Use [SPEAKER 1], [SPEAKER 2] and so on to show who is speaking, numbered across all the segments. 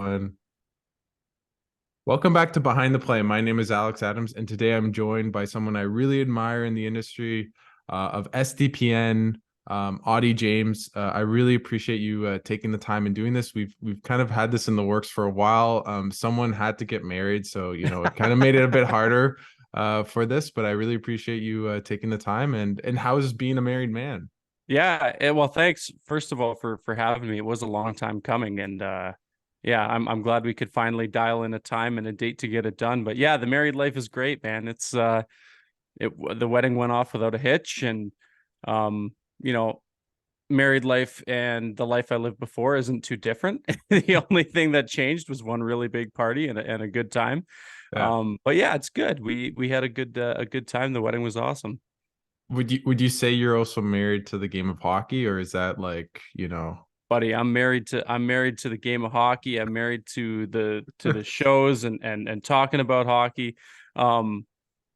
[SPEAKER 1] everyone. Welcome back to Behind the Play. My name is Alex Adams, and today I'm joined by someone I really admire in the industry of SDPN, Auddie James. I really appreciate you taking the time and doing this. We've kind of had this in the works for a while. Someone had to get married, so it kind of made it a bit harder for this. But I really appreciate you taking the time. And how is being a married man?
[SPEAKER 2] Yeah, well, thanks first of all for having me. It was a long time coming, and yeah, I'm glad we could finally dial in a time and a date to get it done. But yeah, the married life is great, man. The wedding went off without a hitch, and um, you know, married life and the life I lived before isn't too different. The only thing that changed was one really big party and a good time.
[SPEAKER 1] Yeah.
[SPEAKER 2] But yeah, it's good. We had a good time. The wedding was awesome.
[SPEAKER 1] Would you say you're also married to the game of hockey, or is that
[SPEAKER 2] Buddy, I'm married to the game of hockey. I'm married to the shows and talking about hockey. Um,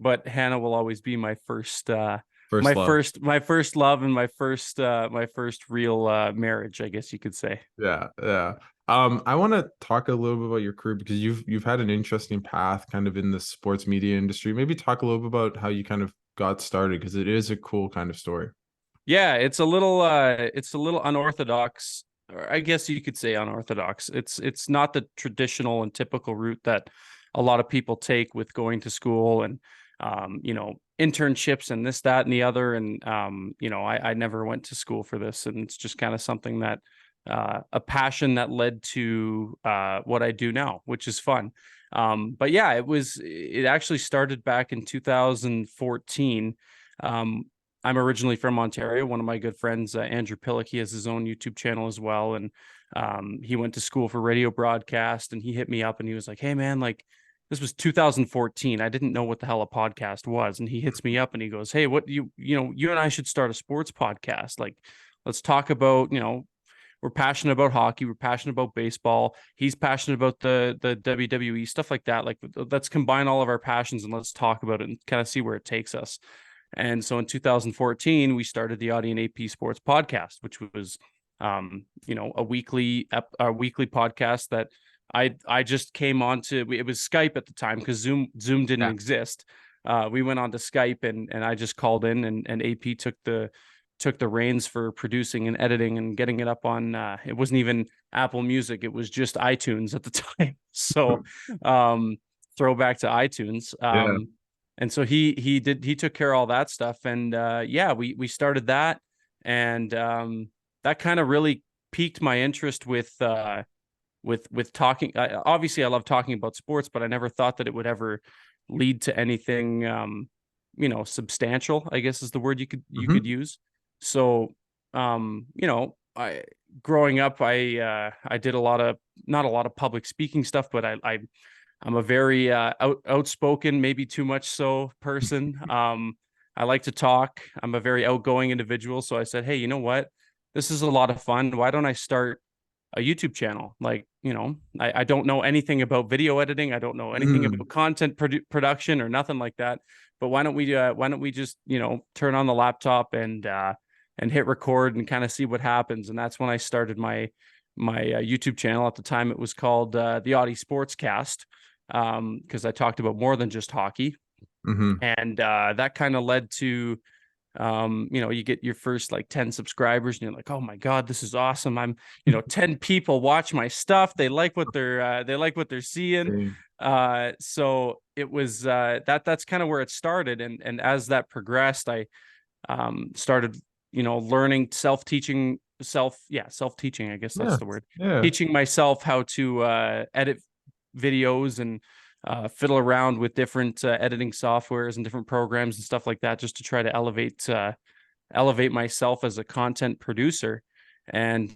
[SPEAKER 2] but Hannah will always be my first
[SPEAKER 1] first love?
[SPEAKER 2] my first love and my first real marriage, I guess you could say.
[SPEAKER 1] Yeah, yeah. I want to talk a little bit about your career because you've had an interesting path kind of in the sports media industry. Maybe talk a little bit about how you kind of got started because it is a cool kind of story.
[SPEAKER 2] Yeah, it's a little unorthodox, or I guess you could say unorthodox. It's not the traditional and typical route that a lot of people take with going to school and internships and this, that, and the other. And I never went to school for this, and it's just kind of something that a passion that led to what I do now, which is fun. But yeah, it actually started back in 2014. Um, I'm originally from Ontario. One of my good friends, Andrew Pillock, he has his own YouTube channel as well. And he went to school for radio broadcast, and he hit me up and he was like, "Hey man, like this was 2014. I didn't know what the hell a podcast was." And he hits me up and he goes, "Hey, what you and I should start a sports podcast. Like, let's talk about, we're passionate about hockey, we're passionate about baseball. He's passionate about the WWE, stuff like that. Like, let's combine all of our passions and let's talk about it and kind of see where it takes us." And so in 2014, we started the Auddie and AP Sports Podcast, which was, a weekly podcast that I just came on to. It was Skype at the time because Zoom didn't
[SPEAKER 1] Yeah.
[SPEAKER 2] exist. We went on to Skype, and I just called in, and AP took the reins for producing and editing and getting it up on. It wasn't even Apple Music; it was just iTunes at the time. So, throwback to iTunes.
[SPEAKER 1] Yeah.
[SPEAKER 2] And so he took care of all that stuff, and yeah, we started that, and that kind of really piqued my interest with talking. Obviously I love talking about sports, but I never thought that it would ever lead to anything substantial, I guess is the word you could
[SPEAKER 1] Hmm.
[SPEAKER 2] use. So I growing up, I did a lot of, not a lot of public speaking stuff, but I'm a very outspoken, maybe too much so person. I like to talk. I'm a very outgoing individual. So I said, hey, you know what? This is a lot of fun. Why don't I start a YouTube channel? Like, I don't know anything about video editing. I don't know anything
[SPEAKER 1] Hmm.
[SPEAKER 2] about content production or nothing like that. But why don't we just, turn on the laptop and hit record and kind of see what happens? And that's when I started my YouTube channel. At the time, it was called the Auddie Sportscast, because I talked about more than just hockey.
[SPEAKER 1] Hmm.
[SPEAKER 2] And that kind of led to, you get your first like 10 subscribers and you're like, oh my God, this is awesome. 10 people watch my stuff. They like what they're seeing. So it was that's kind of where it started. And as that progressed, I started, learning self-teaching, I guess that's
[SPEAKER 1] Yeah.
[SPEAKER 2] the word.
[SPEAKER 1] Yeah.
[SPEAKER 2] Teaching myself how to edit videos and fiddle around with different editing softwares and different programs and stuff like that, just to try to elevate myself as a content producer. And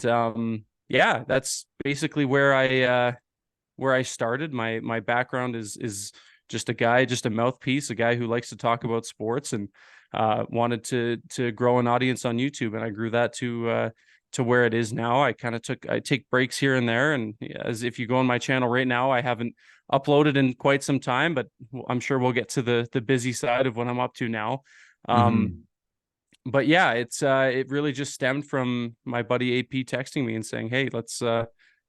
[SPEAKER 2] yeah, that's basically where I started. My background is just a guy, just a mouthpiece, a guy who likes to talk about sports, and wanted to grow an audience on YouTube, and I grew that to where it is now. I take breaks here and there, and as if you go on my channel right now, I haven't uploaded in quite some time, but I'm sure we'll get to the busy side of what I'm up to now. Um,
[SPEAKER 1] Hmm.
[SPEAKER 2] but yeah, it really just stemmed from my buddy AP texting me and saying, "Hey,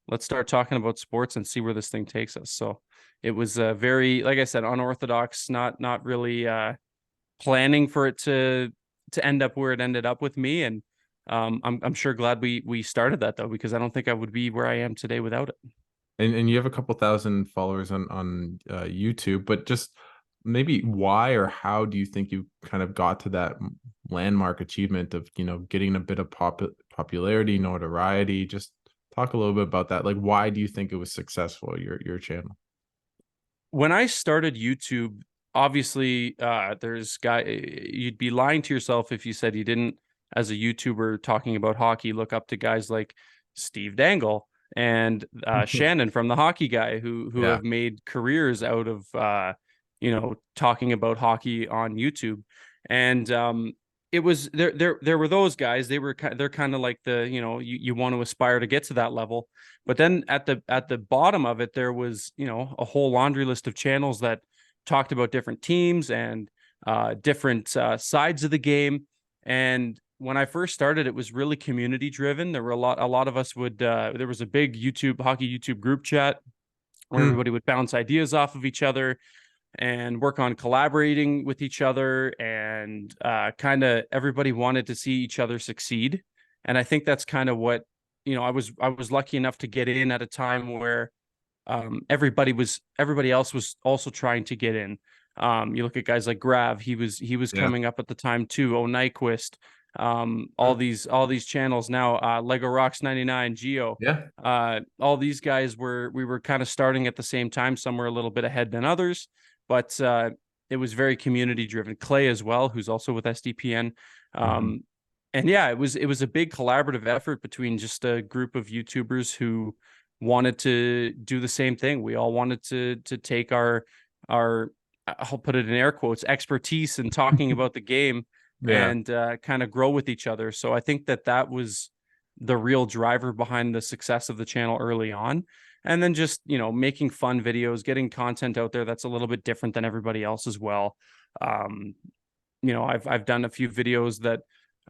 [SPEAKER 2] let's start talking about sports and see where this thing takes us. So it was very, like I said, unorthodox, not really planning for it to end up where it ended up with me. And I'm sure glad we started that, though, because I don't think I would be where I am today without it.
[SPEAKER 1] And you have a couple thousand followers on YouTube, but just maybe why or how do you think you kind of got to that landmark achievement of, getting a bit of popularity, notoriety? Just talk a little bit about that. Like, why do you think it was successful, your channel?
[SPEAKER 2] When I started YouTube, obviously, you'd be lying to yourself if you said you didn't, as a YouTuber talking about hockey, look up to guys like Steve Dangle and Shannon from the Hockey Guy, who
[SPEAKER 1] Yeah.
[SPEAKER 2] have made careers out of talking about hockey on YouTube. And it was there were those guys. They're kind of like you want to aspire to get to that level. But then at the bottom of it, there was a whole laundry list of channels that talked about different teams and different sides of the game. And when I first started, it was really community driven. There were a lot of us would there was a big hockey YouTube group chat where everybody would bounce ideas off of each other and work on collaborating with each other, and kind of everybody wanted to see each other succeed. And I think that's kind of what, I was lucky enough to get in at a time where everybody else was also trying to get in. You look at guys like Grav, he was
[SPEAKER 1] Yeah.
[SPEAKER 2] coming up at the time too. Nyquist, all these channels now, Lego Rocks 99, Geo,
[SPEAKER 1] Yeah.
[SPEAKER 2] all these guys we were kind of starting at the same time. Some were a little bit ahead than others, but it was very community driven. Clay as well, who's also with SDPN. And yeah, it was a big collaborative effort between just a group of YouTubers who wanted to do the same thing. We all wanted to take our I'll put it in air quotes, expertise in talking about the game
[SPEAKER 1] Yeah.
[SPEAKER 2] and kind of grow with each other. So I think that was the real driver behind the success of the channel early on. And then just, making fun videos, getting content out there that's a little bit different than everybody else as well. I've done a few videos that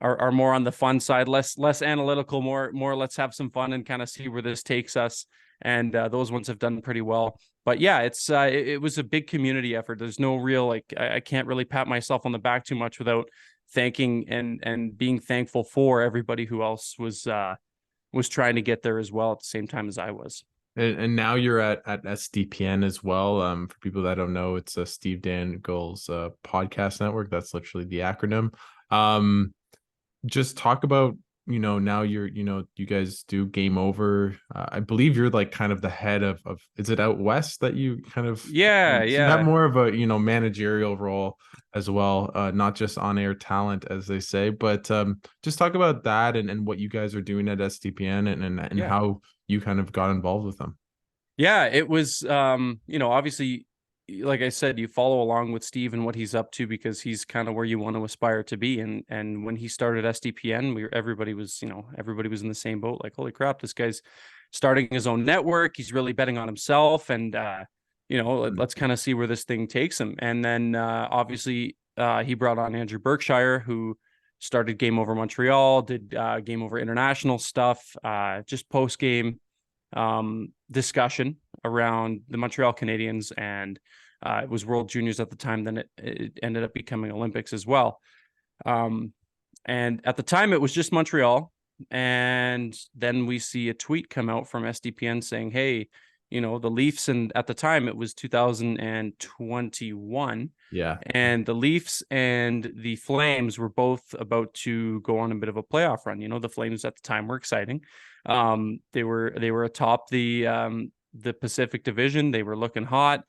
[SPEAKER 2] are more on the fun side, less analytical, more let's have some fun and kind of see where this takes us. And those ones have done pretty well. But yeah, it was a big community effort. There's no real I can't really pat myself on the back too much without thanking and being thankful for everybody who else was trying to get there as well at the same time as I was.
[SPEAKER 1] And now you're at SDPN as well. For people that don't know, it's a Steve Dangle's podcast network. That's literally the acronym. Just talk about, now you guys do Game Over. I believe you're like kind of the head of is it out west that you kind of,
[SPEAKER 2] Yeah,
[SPEAKER 1] so you have
[SPEAKER 2] yeah.
[SPEAKER 1] more of a, managerial role as well, not just on-air talent, as they say, but just talk about that and what you guys are doing at SDPN and
[SPEAKER 2] Yeah.
[SPEAKER 1] how you kind of got involved with them.
[SPEAKER 2] Yeah, it was obviously, like I said, you follow along with Steve and what he's up to because he's kind of where you want to aspire to be. And when he started SDPN, everybody was in the same boat. Like, holy crap, this guy's starting his own network. He's really betting on himself, and let's kind of see where this thing takes him. And then obviously he brought on Andrew Berkshire, who started Game Over Montreal, did Game Over International stuff, just post game discussion around the Montreal Canadiens, and it was World Juniors at the time. Then it ended up becoming Olympics as well. And at the time, it was just Montreal. And then we see a tweet come out from SDPN saying, "Hey, the Leafs," and at the time it was 2021.
[SPEAKER 1] Yeah.
[SPEAKER 2] And the Leafs and the Flames were both about to go on a bit of a playoff run. The Flames at the time were exciting. They were atop the Pacific Division. They were looking hot.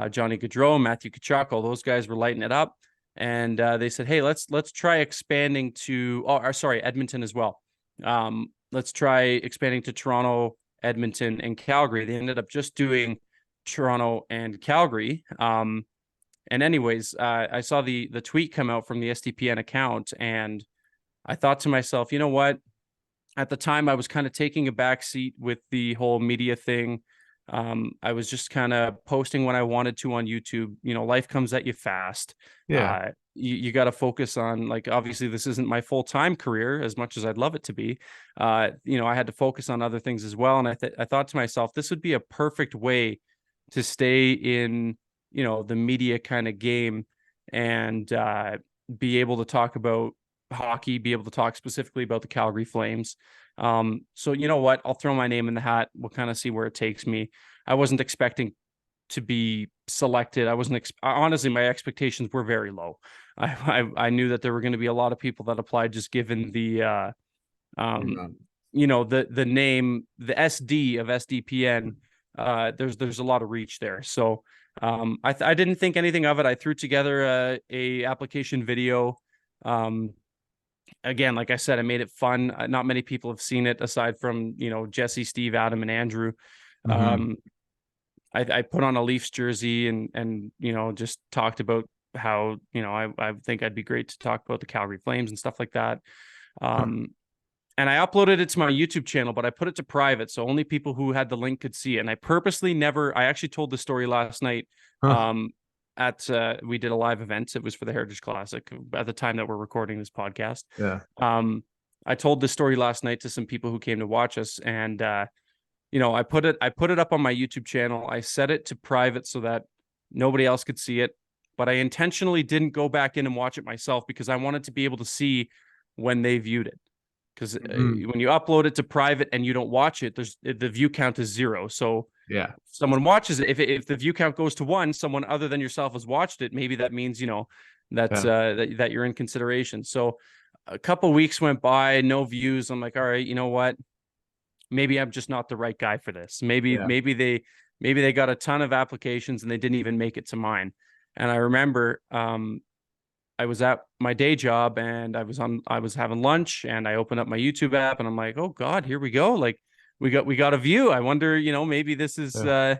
[SPEAKER 2] Johnny Gaudreau, Matthew Tkachuk, all those guys were lighting it up. And they said, "Hey, let's try expanding to Edmonton as well. Let's try expanding to Toronto, Edmonton, and Calgary." They ended up just doing Toronto and Calgary. And anyways, I saw the tweet come out from the SDPN account, and I thought to myself, you know what? At the time, I was kind of taking a back seat with the whole media thing. I was just kind of posting when I wanted to on YouTube. You know, life comes at you fast.
[SPEAKER 1] Yeah.
[SPEAKER 2] You got to focus on, like, obviously this isn't my full-time career as much as I'd love it to be. You know, I had to focus on other things as well. And I thought to myself, this would be a perfect way to stay in, you know, the media kind of game, and be able to talk about hockey, be able to talk specifically about the Calgary Flames. So you know what? I'll throw my name in the hat. We'll kind of see where it takes me. I wasn't expecting to be selected. I wasn't honestly, my expectations were very low. I knew that there were going to be a lot of people that applied, just given the um you know, the name, the SD of SDPN. There's a lot of reach there. So I didn't think anything of it. I threw together a application video. Again, like I said, I made it fun. Not many people have seen it aside from, you know, Jesse, Steve, Adam, and Andrew.
[SPEAKER 1] Mhm.
[SPEAKER 2] I put on a Leafs jersey, and you know, just talked about how, you know, I think I'd be great to talk about the Calgary Flames and stuff like that.
[SPEAKER 1] Huh.
[SPEAKER 2] And I uploaded it to my YouTube channel, but I put it to private, so only people who had the link could see it. And I purposely never. I actually told the story last night.
[SPEAKER 1] Huh.
[SPEAKER 2] Um, at We did a live event. It was for the Heritage Classic at the time that we're recording this podcast.
[SPEAKER 1] Yeah.
[SPEAKER 2] Um, I told this story last night to some people who came to watch us, and you know, I put it up on my YouTube channel. I set it to private so that nobody else could see it, but I intentionally didn't go back in and watch it myself because I wanted to be able to see when they viewed it. Because
[SPEAKER 1] Mhm.
[SPEAKER 2] when you upload it to private and you don't watch it, the view count is 0. So
[SPEAKER 1] Yeah.
[SPEAKER 2] someone watches it, if the view count goes to 1, someone other than yourself has watched it. Maybe that means, you know, that
[SPEAKER 1] Yeah.
[SPEAKER 2] that you're in consideration. So a couple weeks went by, no views. I'm like, all right, you know what? Maybe I'm just not the right guy for this.
[SPEAKER 1] Yeah.
[SPEAKER 2] Maybe they got a ton of applications and they didn't even make it to mine. And I remember I was at my day job, and I was having lunch, and I opened up my YouTube app, and I'm like, oh God, here we go. Like, we got a view. I wonder, you know, maybe this is
[SPEAKER 1] Yeah.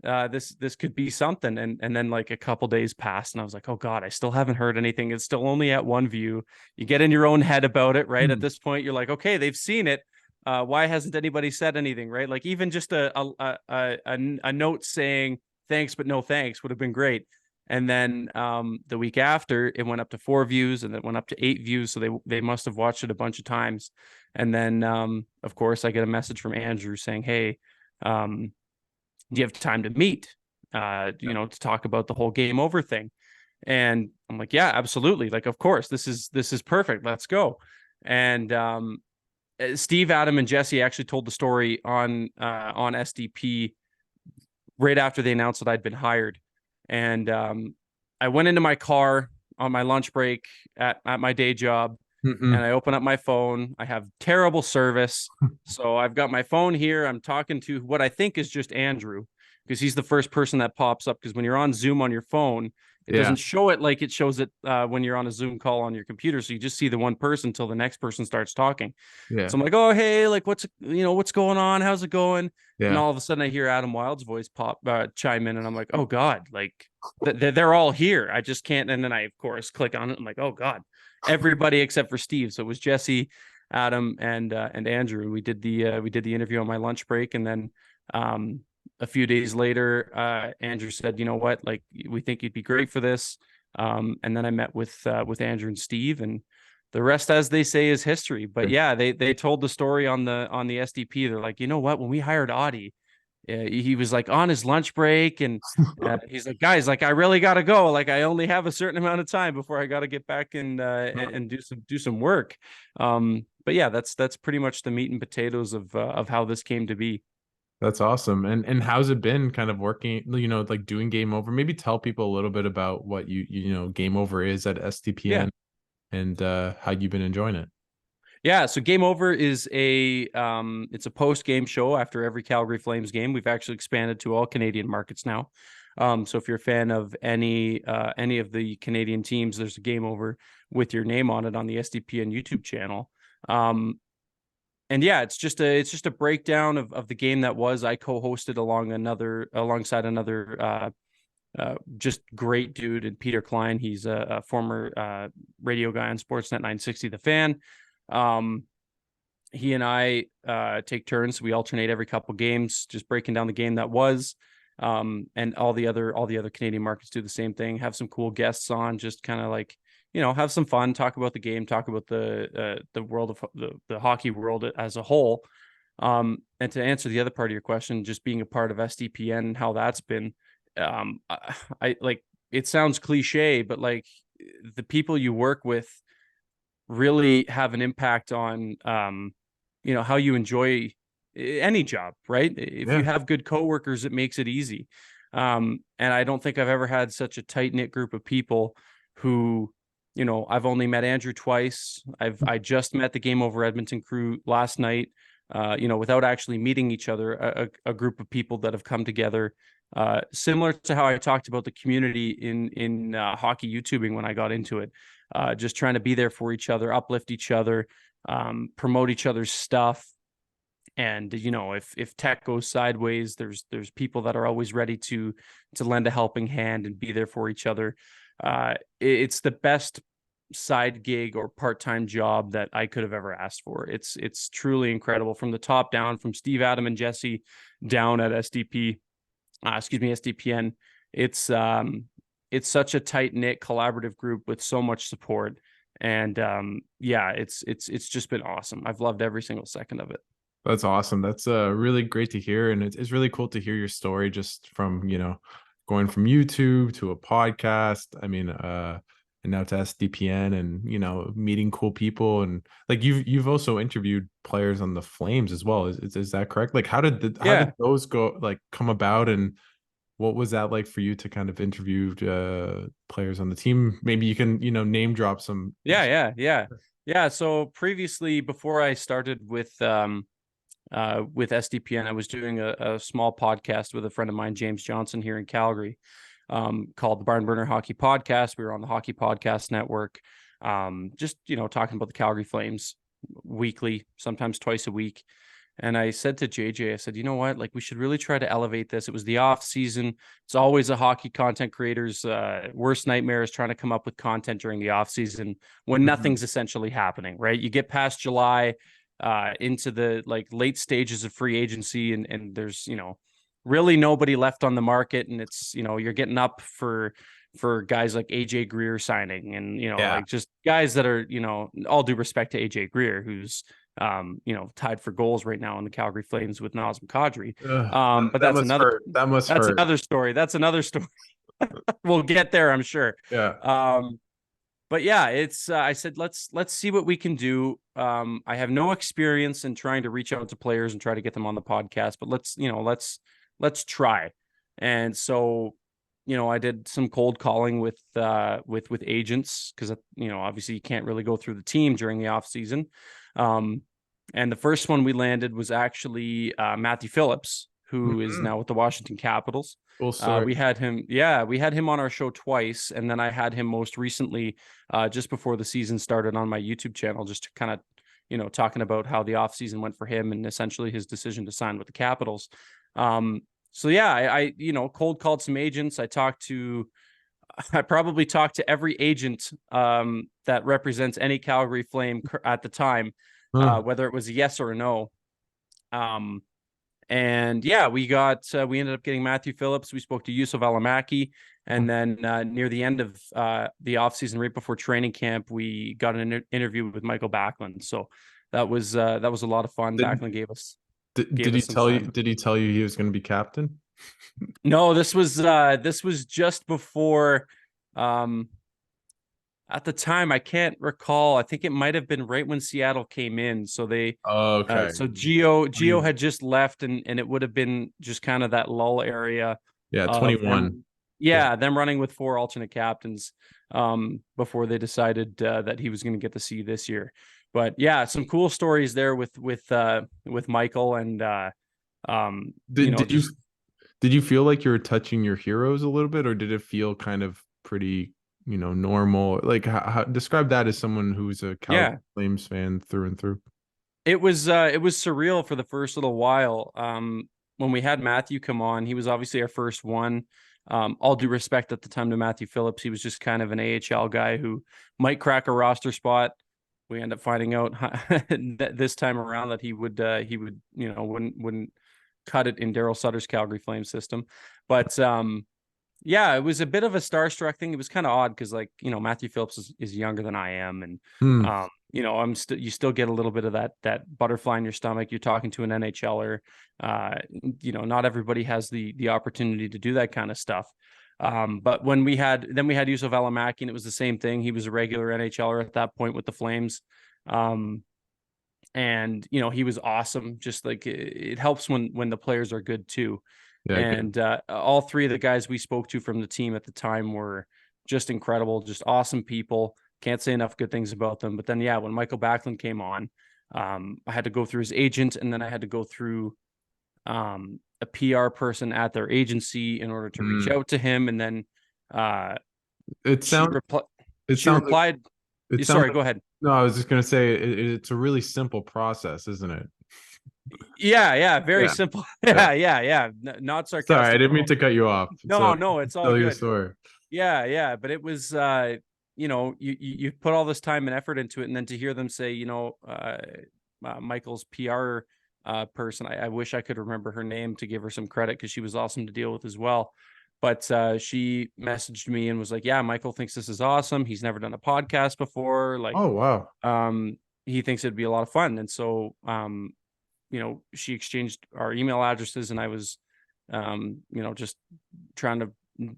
[SPEAKER 2] this could be something. And then, like, a couple days passed, and I was like, oh God, I still haven't heard anything. It's still only at 1 view. You get in your own head about it, right? At
[SPEAKER 1] Hmm.
[SPEAKER 2] this point, you're like, okay, they've seen it. Why hasn't anybody said anything, right? Like, even just a note saying thanks but no thanks would have been great. And then the week after, it went up to 4 views, and it went up to 8 views. So they must have watched it a bunch of times. And then of course, I get a message from Andrew saying, hey, do you have time to meet? You know, to talk about the whole game over thing. And I'm like, yeah, absolutely. Like, of course, this is perfect. Let's go. And Steve, Adam, and Jesse actually told the story on SDP right after they announced that I'd been hired. And I went into my car on my lunch break at my day job, and
[SPEAKER 1] Mhm.
[SPEAKER 2] I open up my phone. I have terrible service. So I've got my phone here. I'm talking to what I think is just Andrew, because he's the first person that pops up. Because when you're on Zoom on your phone, it
[SPEAKER 1] Yeah.
[SPEAKER 2] doesn't show it like it shows it when you're on a Zoom call on your computer. So you just see the one person until the next person starts talking.
[SPEAKER 1] Yeah.
[SPEAKER 2] So I'm like, oh, hey, like, what's going on? How's it going? And
[SPEAKER 1] Yeah.
[SPEAKER 2] all of a sudden I hear Adam Wild's voice chime in, and I'm like, oh God, like they're all here. I just can't. And then I, of course, click on it. I'm like, oh God, everybody except for Steve. So it was Jesse, Adam, and Andrew. We did the interview on my lunch break. And then a few days later, Andrew said, you know what, like, we think you'd be great for this. And then I met with Andrew and Steve, and the rest, as they say, is history. But yeah, they told the story on the SDP. They're like, you know what, when we hired Auddie, he was like on his lunch break, and he's like, guys, like, I really gotta go. Like, I only have a certain amount of time before I gotta get back and do some work. But yeah, that's pretty much the meat and potatoes of how this came to be.
[SPEAKER 1] That's awesome. And how's it been kind of working, you know, like doing game over? Maybe tell people a little bit about what you know, game over is at
[SPEAKER 2] Yeah.
[SPEAKER 1] SDPN, and how you've been enjoying it.
[SPEAKER 2] Yeah, so Game Over is it's a post-game show after every Calgary Flames game. We've actually expanded to all Canadian markets now. So if you're a fan of any of the Canadian teams, there's a Game Over with your name on it on the SDPN YouTube channel. And yeah, it's just a breakdown of the game that was. I co-hosted alongside another just great dude, and Peter Klein. He's a former radio guy on Sportsnet 960 The Fan. Um, he and I take turns. We alternate every couple games, just breaking down the game that was. And all the other Canadian markets do the same thing. Have some cool guests on, just kind of like, have some fun, talk about the game, talk about the world of the hockey world as a whole. And to answer the other part of your question, just being a part of SDPN and how that's been, I like, it sounds cliche, but like the people you work with really have an impact on, how you enjoy any job, right? If you
[SPEAKER 1] Yeah.
[SPEAKER 2] have good coworkers, it makes it easy. And I don't think I've ever had such a tight knit group of people who, I've only met Andrew twice. I just met the Game Over Edmonton crew last night, without actually meeting each other, a group of people that have come together, similar to how I talked about the community in hockey YouTubing when I got into it, just trying to be there for each other, uplift each other, promote each other's stuff. And if tech goes sideways, there's people that are always ready to lend a helping hand and be there for each other. It's the best side gig or part-time job that I could have ever asked for. It's truly incredible from the top down, from Steve, Adam, and Jesse down at SDPN. It's such a tight-knit collaborative group with so much support. And it's just been awesome. I've loved every single second of it.
[SPEAKER 1] That's awesome. That's really great to hear. And it's really cool to hear your story just from, going from YouTube to a podcast. I mean, and now to SDPN and, meeting cool people. And like you've also interviewed players on the Flames as well. Is that correct? Like how did those go, like come about, and what was that like for you to kind of interview players on the team? Maybe you can, name drop some.
[SPEAKER 2] Yeah. So previously, before I started with SDPN, I was doing a small podcast with a friend of mine, James Johnson, here in Calgary, called the Barn Burner Hockey Podcast. We were on the Hockey Podcast Network, just, talking about the Calgary Flames weekly, sometimes twice a week. And I said to JJ, I said, you know what, like we should really try to elevate this. It was the off season. It's always a hockey content creator's worst nightmare is trying to come up with content during the off season when nothing's essentially happening, right? You get past July, into the like late stages of free agency, and there's really nobody left on the market, and it's you're getting up for guys like AJ Greer signing, and like just guys that are all due respect to AJ Greer, who's tied for goals right now in the Calgary Flames with Nazem Kadri. But that's another story. That's another story. We'll get there, I'm sure. But yeah, it's I said let's see what we can do. I have no experience in trying to reach out to players and try to get them on the podcast, but let's try. And so, I did some cold calling with agents, because obviously you can't really go through the team during the off season. And the first one we landed was actually Matthew Phillips, who is now with the Washington Capitals.
[SPEAKER 1] Cool story.
[SPEAKER 2] We had him on our show twice, and then I had him most recently just before the season started on my YouTube channel, just to kind of talking about how the offseason went for him and essentially his decision to sign with the Capitals. So yeah, I cold called some agents. I probably talked to every agent that represents any Calgary Flame at the time, whether it was a yes or a no. And yeah, we ended up getting Matthew Phillips. We spoke to Yusuf Alamaki, and then near the end of the offseason, right before training camp, we got an interview with Michael Backlund. So that was a lot of fun. Backlund gave us.
[SPEAKER 1] Did he tell you he was going to be captain?
[SPEAKER 2] No, this was just before. At the time, I can't recall. I think it might have been right when Seattle came in. So they, so Gio had just left, and it would have been just kind of that lull area.
[SPEAKER 1] Yeah, 21.
[SPEAKER 2] Them running with 4 alternate captains before they decided that he was going to get the C this year. But yeah, some cool stories there with Michael, and
[SPEAKER 1] did you feel like you were touching your heroes a little bit, or did it feel kind of pretty normal? Like how describe that as someone who's a Calgary Flames fan through and through.
[SPEAKER 2] It was surreal for the first little while. When we had Matthew come on, he was obviously our first one. All due respect at the time to Matthew Phillips, he was just kind of an AHL guy who might crack a roster spot. we end up finding out that this time around that he would wouldn't cut it in Daryl Sutter's Calgary Flames system. But yeah, it was a bit of a starstruck thing. It was kind of odd because, like, Matthew Phillips is younger than I am, and
[SPEAKER 1] Hmm.
[SPEAKER 2] you still get a little bit of that butterfly in your stomach. You're talking to an NHLer. Not everybody has the opportunity to do that kind of stuff. But when we had Juuso Välimäki, and it was the same thing. He was a regular NHLer at that point with the Flames. And he was awesome. Just like it helps when the players are good too.
[SPEAKER 1] Yeah.
[SPEAKER 2] And all three of the guys we spoke to from the team at the time were just incredible, just awesome people. Can't say enough good things about them. But then, yeah, when Michael Backlund came on, I had to go through his agent, and then I had to go through a PR person at their agency in order to reach out to him. And then
[SPEAKER 1] It
[SPEAKER 2] she
[SPEAKER 1] sounds.
[SPEAKER 2] replied.
[SPEAKER 1] It sounds
[SPEAKER 2] Sorry,
[SPEAKER 1] like,
[SPEAKER 2] go ahead.
[SPEAKER 1] no, I was just gonna say it's a really simple process, isn't it?
[SPEAKER 2] Yeah, very
[SPEAKER 1] Yeah.
[SPEAKER 2] simple.
[SPEAKER 1] Yeah.
[SPEAKER 2] Yeah. Not
[SPEAKER 1] Sorry, I
[SPEAKER 2] sarcastic
[SPEAKER 1] didn't
[SPEAKER 2] at
[SPEAKER 1] mean
[SPEAKER 2] all.
[SPEAKER 1] to cut you off.
[SPEAKER 2] No, it's all
[SPEAKER 1] Tell your
[SPEAKER 2] good.
[SPEAKER 1] story.
[SPEAKER 2] Yeah, but it was you put all this time and effort into it, and then to hear them say, Michael's PR person, I wish I could remember her name to give her some credit because she was awesome to deal with as well. But she messaged me and was like, yeah, Michael thinks this is awesome. He's never done a podcast before. Like,
[SPEAKER 1] Oh wow.
[SPEAKER 2] he thinks it'd be a lot of fun. And so she exchanged our email addresses, and I was just trying to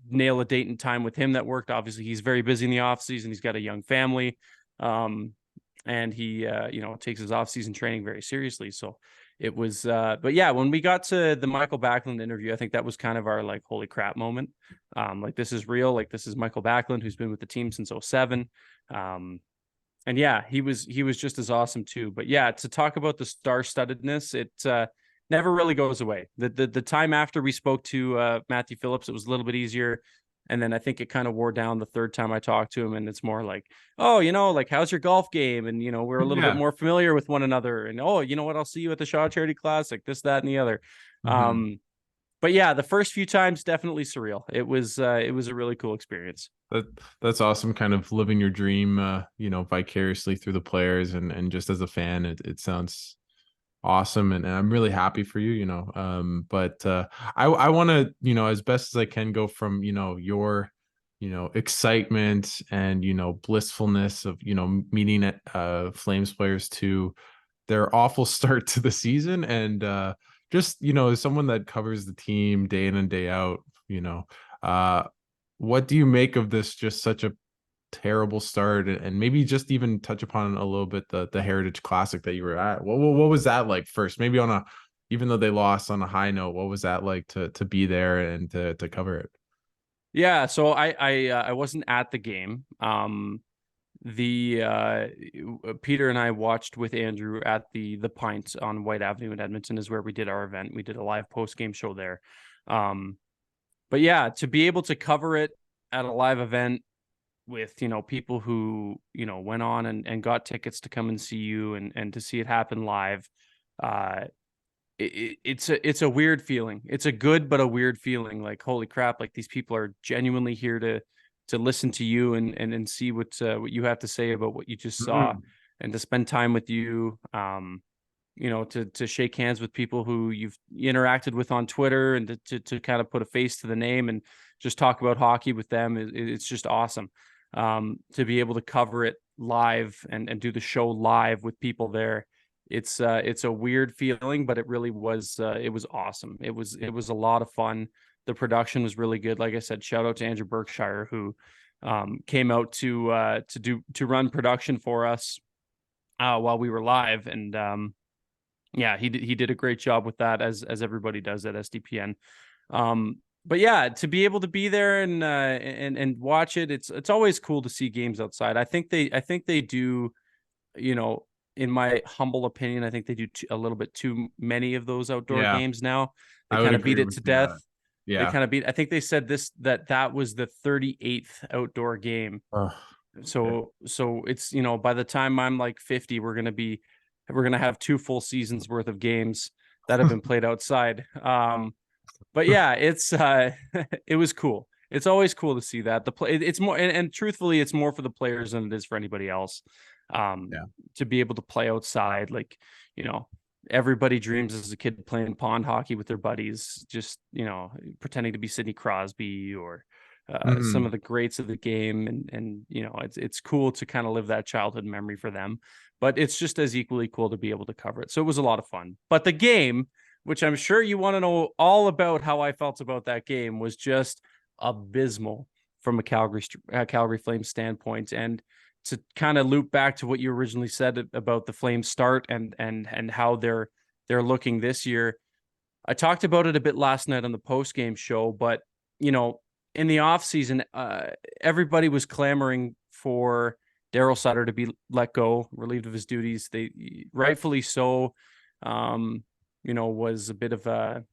[SPEAKER 2] nail a date and time with him that worked. Obviously, he's very busy in the off season. He's got a young family, and he takes his off season training very seriously. So it was but yeah, when we got to the Michael Backlund interview, I think that was kind of our like holy crap moment. Like, this is real. Like, this is Michael Backlund, who's been with the team since 07. And yeah, he was just as awesome too. But yeah, to talk about the star-studdedness, it never really goes away. The time after we spoke to Matthew Phillips, it was a little bit easier. And then I think it kind of wore down the third time I talked to him, and it's more like, oh, like, how's your golf game? And we're a little bit more familiar with one another. And oh, you know what? I'll see you at the Shaw Charity Classic, this, that, and the other. But yeah, the first few times, definitely surreal. It was a really cool experience.
[SPEAKER 1] That's awesome. Kind of living your dream, vicariously through the players, and just as a fan, it sounds awesome, and I'm really happy for you. But I want to, as best as I can, go from your excitement and blissfulness of meeting Flames players to their awful start to the season, and just as someone that covers the team day in and day out, uh what do you make of this, just such a terrible start, and maybe just even touch upon a little bit the Heritage Classic that you were at? What was that like first? Maybe even though they lost, on a high note, what was that like to be there and to cover it?
[SPEAKER 2] Yeah, so I wasn't at the game. Peter and I watched with Andrew at the Pint on White Avenue in Edmonton, is where we did our event. We did a live post-game show there. But yeah, to be able to cover it at a live event with people who went on and got tickets to come and see you, and to see it happen live, it's a weird feeling. It's a good but a weird feeling. Like, holy crap, like, these people are genuinely here to listen to you and see what you have to say about what you just saw, and to spend time with you. To shake hands with people who you've interacted with on Twitter, and to kind of put a face to the name and just talk about hockey with them. It's just awesome. To be able to cover it live and do the show live with people there. It's a weird feeling, but it really was, it was awesome. It was a lot of fun. The production was really good. Like I said, shout out to Andrew Berkshire, who came out to run production for us while we were live. And yeah, he did a great job with that, as everybody does at SDPN. But yeah, to be able to be there and watch it, it's always cool to see games outside. I think they do, in my humble opinion, I think they do a little bit too many of those outdoor games now. They kind of beat it to death.
[SPEAKER 1] Yeah.
[SPEAKER 2] They kind of I think they said that was the 38th outdoor game. So it's, by the time I'm like 50, we're going to have 2 full seasons worth of games that have been played outside. But yeah, it's it was cool. It's always cool to see that it's more, and truthfully, it's more for the players than it is for anybody else.
[SPEAKER 1] Yeah.
[SPEAKER 2] to be able to play outside. Like, you know, everybody dreams as a kid playing pond hockey with their buddies, just, you know, pretending to be Sidney Crosby or some of the greats of the game. And, you know, it's cool to kind of live that childhood memory for them, but it's just as equally cool to be able to cover it. So it was a lot of fun. But the game, which I'm sure you want to know all about how I felt about that game, was just abysmal from a Calgary Flames standpoint. And to kind of loop back to what you originally said about the Flames start and how they're looking this year, I talked about it a bit last night on the post game show. But you know, in the offseason, everybody was clamoring for Daryl Sutter to be let go, relieved of his duties. They rightfully so. You know, was a bit of a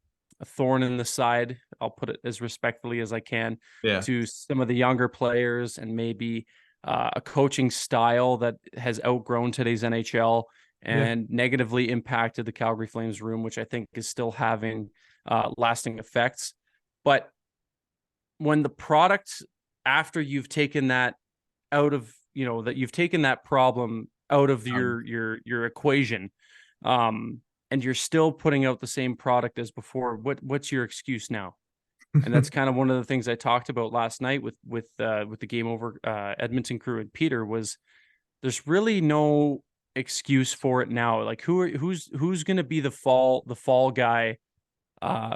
[SPEAKER 2] thorn in the side, I'll put it as respectfully as I can,
[SPEAKER 1] Yeah.
[SPEAKER 2] to some of the younger players, and maybe a coaching style that has outgrown today's NHL
[SPEAKER 1] Yeah.
[SPEAKER 2] and negatively impacted the Calgary Flames room, which I think is still having lasting effects. But when the product, after you've taken that out of, you know, that you've taken that problem out of your equation, and you're still putting out the same product as before, what's your excuse now? And that's kind of one of the things I talked about last night with the game over Edmonton Crew and Peter, was there's really no excuse for it now. Like who's going to be the fall guy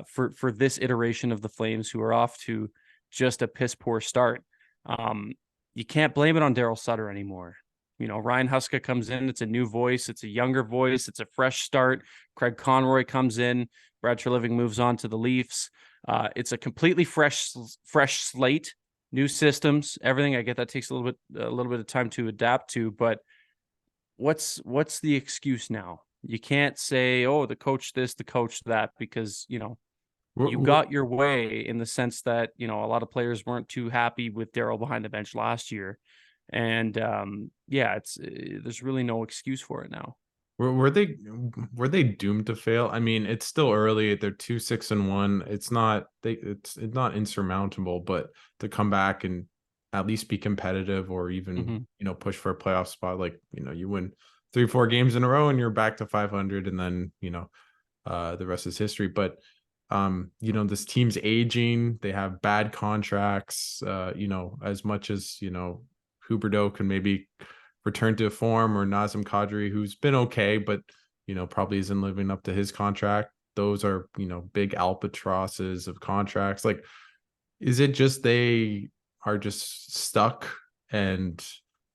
[SPEAKER 2] for this iteration of the Flames, who are off to just a piss poor start. You can't blame it on Daryl Sutter anymore. You know, Ryan Huska comes in. It's a new voice. It's a younger voice. It's a fresh start. Craig Conroy comes in. Brad Treliving moves on to the Leafs. It's a completely fresh slate, new systems, everything. I get that takes a little bit of time to adapt to, but what's the excuse now? You can't say, oh, the coach this, the coach that, because, you know, you got your way, in the sense that, you know, a lot of players weren't too happy with Daryl behind the bench last year. And yeah, there's really no excuse for it now.
[SPEAKER 1] Were they doomed to fail? I mean, it's still early. They're 2-6-1. It's not insurmountable, but to come back and at least be competitive, or even, you know, push for a playoff spot, like, you know, you win 3-4 games in a row and you're back to 500, and then, you know, the rest is history. But you know, this team's aging. They have bad contracts. You know, as much as, you know, Huberdeau can maybe return to form, or Nazem Kadri, who's been okay, but, you know, probably isn't living up to his contract. Those are, you know, big albatrosses of contracts. Like, is it just they are just stuck and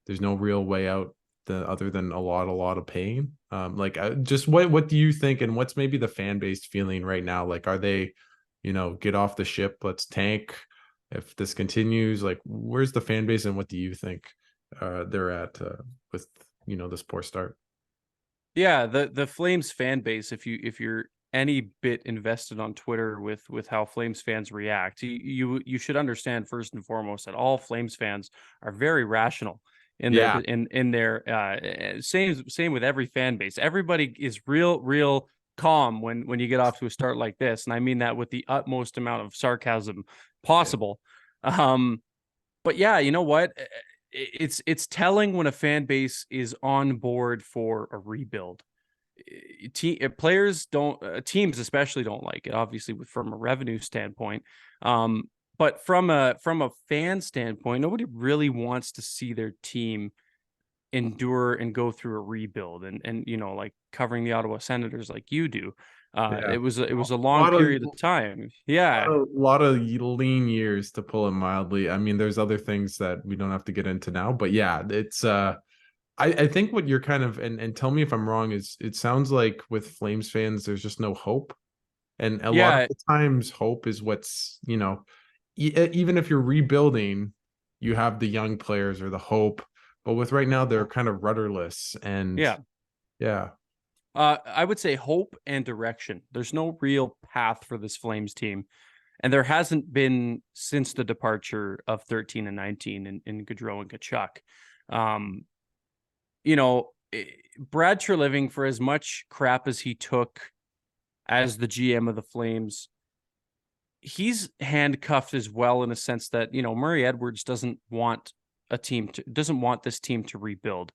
[SPEAKER 1] there's no real way out other than a lot of pain? Like, just what do you think, and what's maybe the fan base feeling right now? Like, are they, you know, get off the ship, let's tank if this continues? Like, where's the fan base, and what do you think they're at with, you know, this poor start?
[SPEAKER 2] Yeah, the Flames fan base, if you're any bit invested on Twitter with how Flames fans react, you should understand, first and foremost, that all Flames fans are very rational in their
[SPEAKER 1] Yeah.
[SPEAKER 2] same with every fan base. Everybody is real calm when you get off to a start like this, and I mean that with the utmost amount of sarcasm possible. But yeah, you know what? It's telling when a fan base is on board for a rebuild. Players don't, teams especially don't like it, obviously, from a revenue standpoint. But from a fan standpoint, nobody really wants to see their team endure and go through a rebuild, and you know, like covering the Ottawa Senators like you do.
[SPEAKER 1] Yeah.
[SPEAKER 2] It was a
[SPEAKER 1] A
[SPEAKER 2] long
[SPEAKER 1] lot of
[SPEAKER 2] period of time. Yeah.
[SPEAKER 1] lot of lean years, to pull it mildly. I mean, there's other things that we don't have to get into now, but yeah, it's I think what you're kind of, and tell me if I'm wrong, is it sounds like with Flames fans, there's just no hope. And a lot of
[SPEAKER 2] Yeah.
[SPEAKER 1] the times hope is what's, you know, even if you're rebuilding, you have the young players or the hope, but with right now they're kind of rudderless. And
[SPEAKER 2] Yeah.
[SPEAKER 1] yeah.
[SPEAKER 2] I would say hope and direction. There's no real path for this Flames team, and there hasn't been since the departure of 13 and 19 in Gaudreau and Kachuk. You know, Brad Treliving, for as much crap as he took as the GM of the Flames, he's handcuffed as well, in a sense that, you know, Murray Edwards doesn't want this team to rebuild.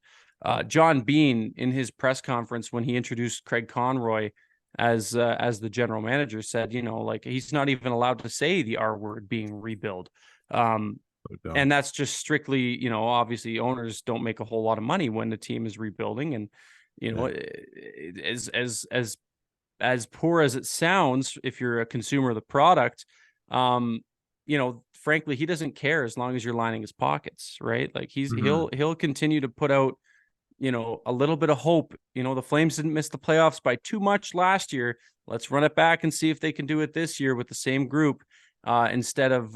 [SPEAKER 2] John Bean, in his press conference when he introduced Craig Conroy as the general manager, said, like, he's not even allowed to say the R word, being rebuild. And that's just strictly, obviously owners don't make a whole lot of money when the team is rebuilding. And, as poor as it sounds, if you're a consumer of the product, frankly, he doesn't care as long as you're lining his pockets, right? Like he'll continue to put out, a little bit of hope. The Flames didn't miss the playoffs by too much last year. Let's run it back and see if they can do it this year with the same group, instead of,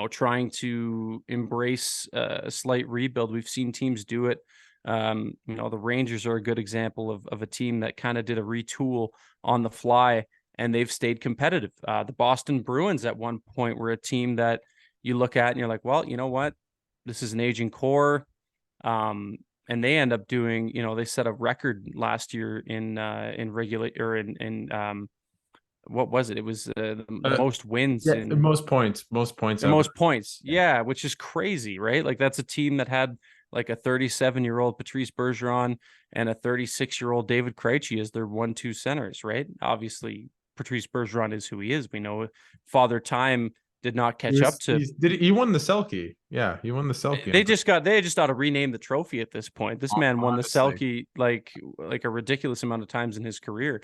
[SPEAKER 2] trying to embrace a slight rebuild. We've seen teams do it. The Rangers are a good example of a team that kind of did a retool on the fly, and they've stayed competitive. The Boston Bruins at one point were a team that you look at and you're like, well, you know what? This is an aging core. And they end up doing, they set a record last year in regular, or in what was it? It was the most wins,
[SPEAKER 1] the most points,
[SPEAKER 2] the most points. Yeah, which is crazy, right? Like that's a team that had like a 37-year-old Patrice Bergeron and a 36-year-old David Krejci as their 1-2 centers, right? Obviously, Patrice Bergeron is who he is. We know Father Time did not catch up to.
[SPEAKER 1] He won the Selke. Yeah, he won the Selke.
[SPEAKER 2] They just ought to rename the trophy at this point. This man won the Selke like a ridiculous amount of times in his career.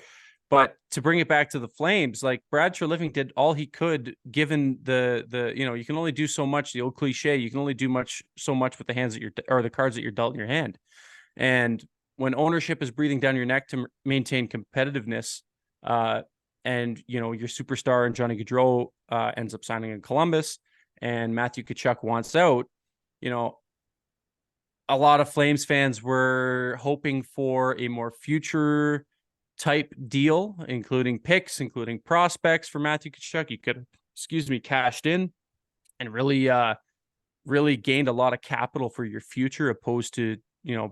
[SPEAKER 2] But to bring it back to the Flames, like Brad Treliving did all he could, given the you can only do so much. The old cliche, you can only do so much with the hands that or the cards that you're dealt in your hand. And when ownership is breathing down your neck to maintain competitiveness, and your superstar and Johnny Gaudreau ends up signing in Columbus, and Matthew Tkachuk wants out, a lot of Flames fans were hoping for a more future type deal, including picks, including prospects for Matthew Tkachuk. You could, cashed in and really gained a lot of capital for your future, opposed to,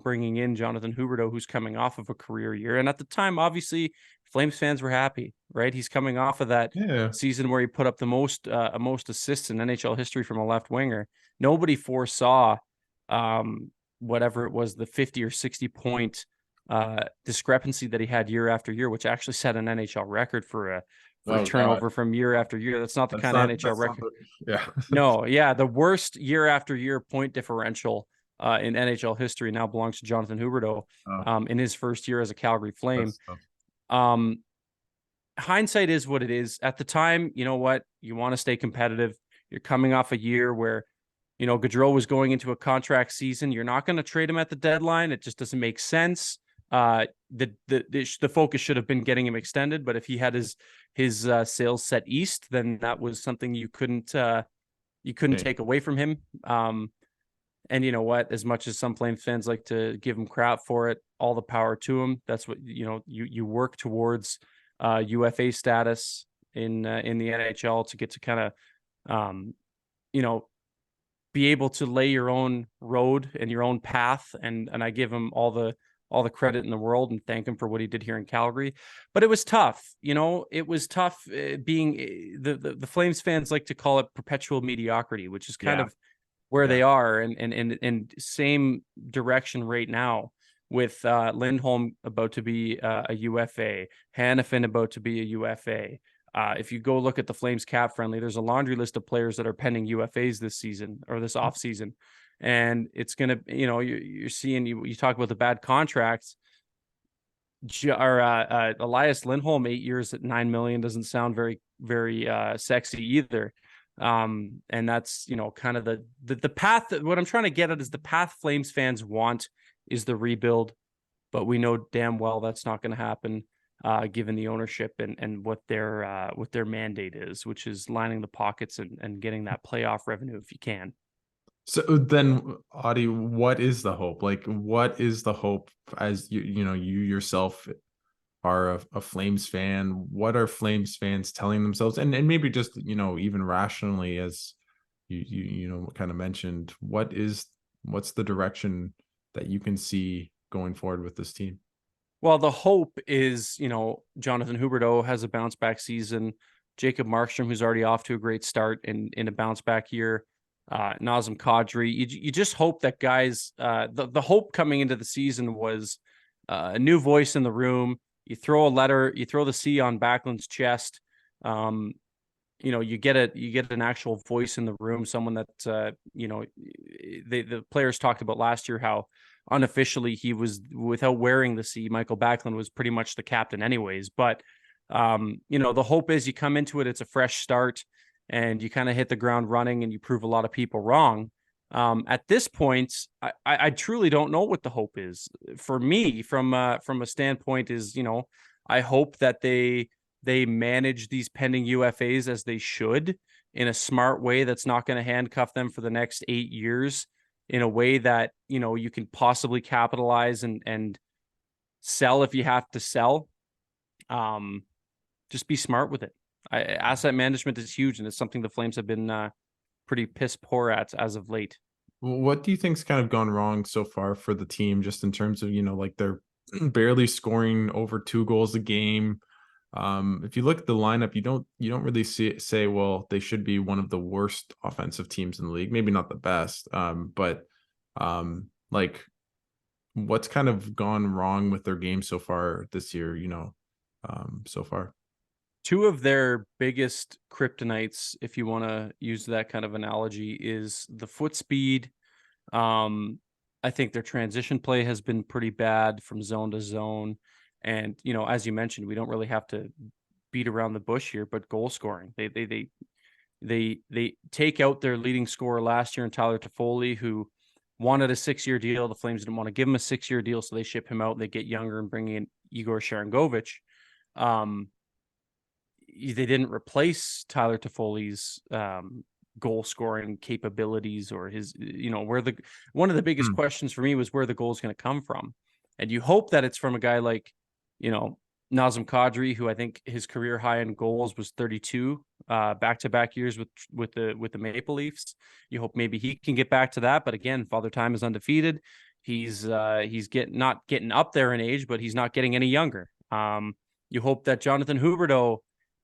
[SPEAKER 2] bringing in Jonathan Huberdeau, who's coming off of a career year. And at the time, obviously, Flames fans were happy, right? He's coming off of that season where he put up the most assists in NHL history from a left winger. Nobody foresaw whatever it was, the 50 or 60 point discrepancy that he had year after year, which actually set an NHL record for turnover from year after year. That's not the kind of NHL record. No, the worst year after year point differential in NHL history now belongs to Jonathan Huberdeau in his first year as a Calgary Flame. Hindsight is what it is. At the time, you know what? You want to stay competitive. You're coming off a year where, Gaudreau was going into a contract season. You're not going to trade him at the deadline. It just doesn't make sense. The focus should have been getting him extended, but if he had his sails set east, then that was something you couldn't take away from him. And you know what? As much as some Flames fans like to give him crap for it, all the power to him. That's what you work towards UFA status in the NHL to get to kind of be able to lay your own road and your own path. And I give him all the credit in the world and thank him for what he did here in Calgary. But it was tough. It was tough being the Flames fans like to call it perpetual mediocrity, which is kind of where they are, and same direction right now with Lindholm about to be a UFA, Hanifin about to be a UFA. If you go look at the Flames cap friendly, there's a laundry list of players that are pending UFAs this season or this off season. And it's going to, you're seeing, you talk about the bad contracts. Elias Lindholm, 8 years at $9 million doesn't sound very, very sexy either. And that's, kind of the path that what I'm trying to get at is the path Flames fans want is the rebuild, but we know damn well that's not going to happen, given the ownership and what their mandate is, which is lining the pockets and getting that playoff revenue if you can.
[SPEAKER 1] So then, Auddie, what is the hope? Like, what is the hope as you yourself are a Flames fan? What are Flames fans telling themselves? And maybe just, even rationally, as you kind of mentioned, what's the direction that you can see going forward with this team?
[SPEAKER 2] Well, the hope is, Jonathan Huberdeau has a bounce back season. Jacob Markstrom, who's already off to a great start in a bounce back year. Nazem Kadri. You just hope that guys, the hope coming into the season was a new voice in the room. You throw a letter, you throw the C on Backlund's chest. You get an actual voice in the room, someone that the players talked about last year how unofficially he was, without wearing the C, Michael Backlund was pretty much the captain anyways. But the hope is you come into it, it's a fresh start, and you kind of hit the ground running and you prove a lot of people wrong. At this point, I truly don't know what the hope is. For me, from a standpoint, is I hope that they manage these pending UFAs as they should, in a smart way that's not going to handcuff them for the next 8 years, in a way that you can possibly capitalize and sell if you have to sell. Just be smart with it. Asset management is huge, and it's something the Flames have been pretty piss poor at as of late.
[SPEAKER 1] What do you think's kind of gone wrong so far for the team, just in terms of, like they're barely scoring over 2 goals a game? If you look at the lineup, you don't really say, well, they should be one of the worst offensive teams in the league. Maybe not the best. But like, what's kind of gone wrong with their game so far this year, so far?
[SPEAKER 2] 2 of their biggest kryptonites, if you want to use that kind of analogy, is the foot speed. I think their transition play has been pretty bad from zone to zone. And, as you mentioned, we don't really have to beat around the bush here, but goal scoring. They take out their leading scorer last year in Tyler Toffoli, who wanted a 6-year deal. The Flames didn't want to give him a 6-year deal, so they ship him out and they get younger and bring in Igor Sharangovich. They didn't replace Tyler Toffoli's goal scoring capabilities, or his, one of the biggest questions for me was where the goal is going to come from. And you hope that it's from a guy like, Nazem Kadri, who I think his career high in goals was 32 back-to-back years with the Maple Leafs. You hope maybe he can get back to that. But again, Father Time is undefeated. He's not getting up there in age, but he's not getting any younger. You hope that Jonathan Huberdeau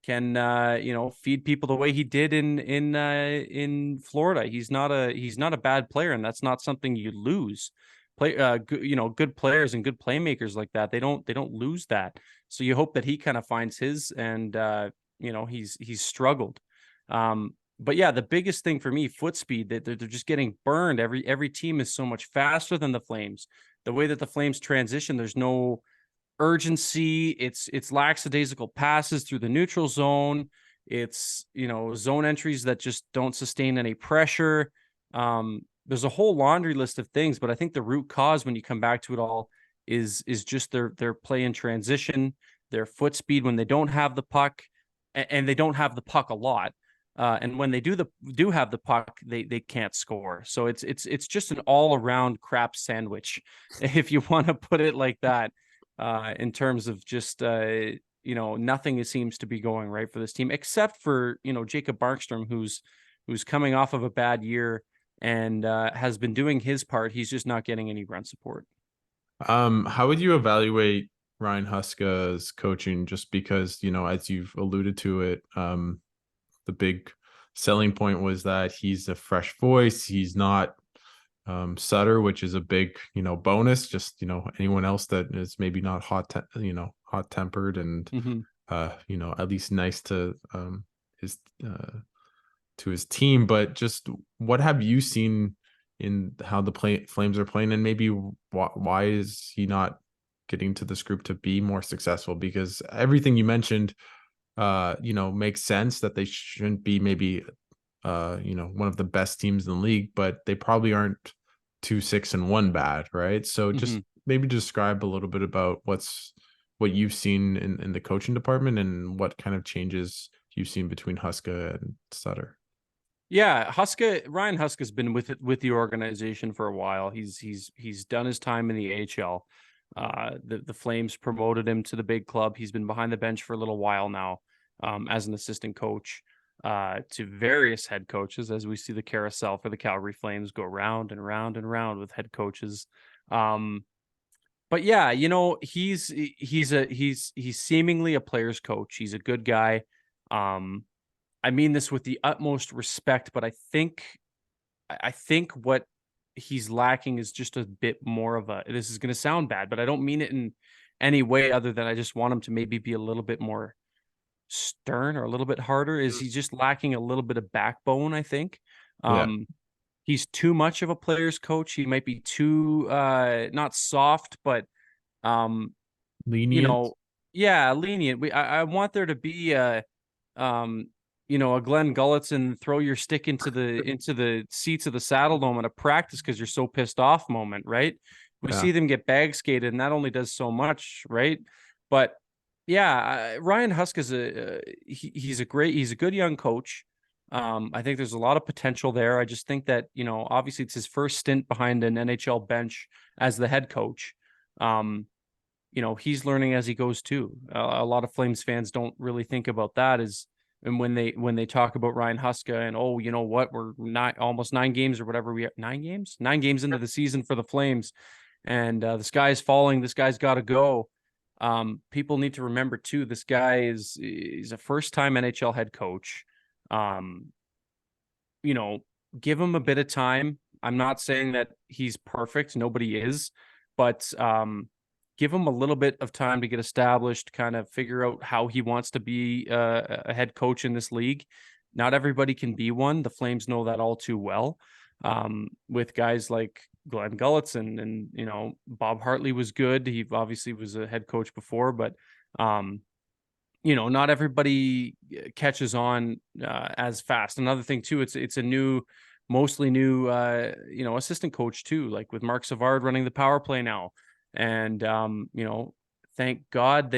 [SPEAKER 2] can feed people the way he did in Florida. He's not a bad player, and that's not something you lose. Good players and good playmakers like that, they don't lose that. So you hope that he kind of finds his, and he's struggled. But yeah, the biggest thing for me, foot speed, that they're just getting burned. Every team is so much faster than the Flames. The way that the Flames transition, there's no urgency. It's lackadaisical passes through the neutral zone. It's zone entries that just don't sustain any pressure. There's a whole laundry list of things, but I think the root cause, when you come back to it all, is just their play in transition, their foot speed when they don't have the puck, and they don't have the puck a lot. And when they do have the puck, they can't score. So it's just an all around crap sandwich, if you want to put it like that. In terms of just nothing seems to be going right for this team, except for Jacob Markstrom, who's coming off of a bad year and has been doing his part. He's just not getting any run support.
[SPEAKER 1] How would you evaluate Ryan Huska's coaching? Just because, as you've alluded to it, the big selling point was that he's a fresh voice. He's not Sutter, which is a big, bonus. Just, anyone else that is maybe not hot tempered and, at least nice to his team. But just what have you seen in how the Flames are playing, and maybe why is he not getting to this group to be more successful? Because everything you mentioned, makes sense that they shouldn't be maybe, one of the best teams in the league, but they probably aren't 2-6-1 bad, right? So just maybe describe a little bit about what you've seen in the coaching department, and what kind of changes you've seen between Huska and Sutter.
[SPEAKER 2] Yeah, Ryan Huska's been with the organization for a while. He's done his time in the AHL. The Flames promoted him to the big club. He's been behind the bench for a little while now, as an assistant coach to various head coaches, as we see the carousel for the Calgary Flames go round and round and round with head coaches. But yeah, he's seemingly a player's coach. He's a good guy. I mean this with the utmost respect, but I think I think what he's lacking is just a bit more of a, this is going to sound bad, but I don't mean it in any way other than I just want him to maybe be a little bit more stern or a little bit harder. Is he's just lacking a little bit of backbone, I think.
[SPEAKER 1] Yeah.
[SPEAKER 2] He's too much of a player's coach. He might be too not soft, but you
[SPEAKER 1] Lenient.
[SPEAKER 2] know, yeah, lenient. I want there to be um a Glenn Gulletson throw your stick into the seats of the Saddle Dome at a practice because you're so pissed off moment, right? We
[SPEAKER 1] Yeah.
[SPEAKER 2] see them get bag skated, and that only does so much, right? But yeah, Ryan Huska is he's a good young coach. I think there's a lot of potential there. I just think that, obviously it's his first stint behind an NHL bench as the head coach. He's learning as he goes too. A lot of Flames fans don't really think about that and when they talk about Ryan Huska and, oh, you know what, we're not almost 9 games or whatever, we are 9 games into the season for the Flames, and the sky's falling. This guy's got to go. People need to remember too, this guy is a first-time NHL head coach. Give him a bit of time. I'm not saying that he's perfect. Nobody is, but give him a little bit of time to get established, kind of figure out how he wants to be a head coach in this league. Not everybody can be one. The Flames know that all too well. With guys like Glenn Gulletson and, Bob Hartley was good. He obviously was a head coach before, but, not everybody catches on as fast. Another thing too, it's a mostly new, assistant coach too, like with Mark Savard running the power play now. And, thank God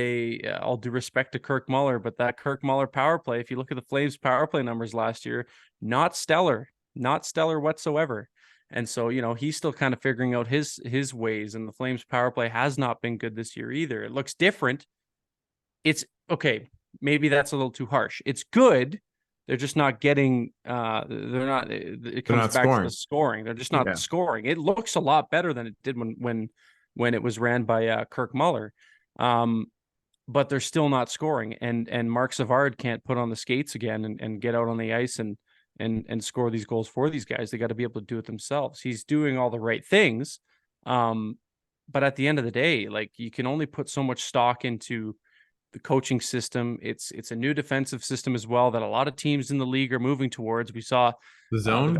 [SPEAKER 2] all due respect to Kirk Muller, but that Kirk Muller power play, if you look at the Flames power play numbers last year, not stellar whatsoever. And so, he's still kind of figuring out his ways, and the Flames power play has not been good this year either. It looks different. It's okay. Maybe that's a little too harsh. It's good. They're just not getting, they're not, it comes back to the scoring. They're just not scoring. It looks a lot better than it did when it was ran by Kirk Muller. But they're still not scoring. And Mark Savard can't put on the skates again and get out on the ice and score these goals for these guys. They got to be able to do it themselves. He's doing all the right things. But at the end of the day, like, you can only put so much stock into the coaching system. It's a new defensive system as well that a lot of teams in the league are moving towards. We saw
[SPEAKER 1] The zone.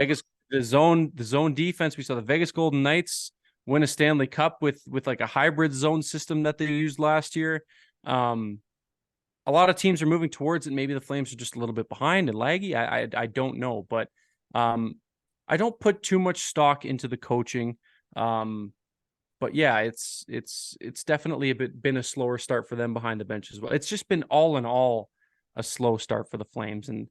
[SPEAKER 2] the zone defense. We saw the Vegas Golden Knights win a Stanley Cup with like a hybrid zone system that they used last year. A lot of teams are moving towards it. Maybe the Flames are just a little bit behind and laggy. I don't know, but I don't put too much stock into the coaching. But yeah, it's definitely been a slower start for them behind the bench as well. It's just been all in all a slow start for the Flames. And,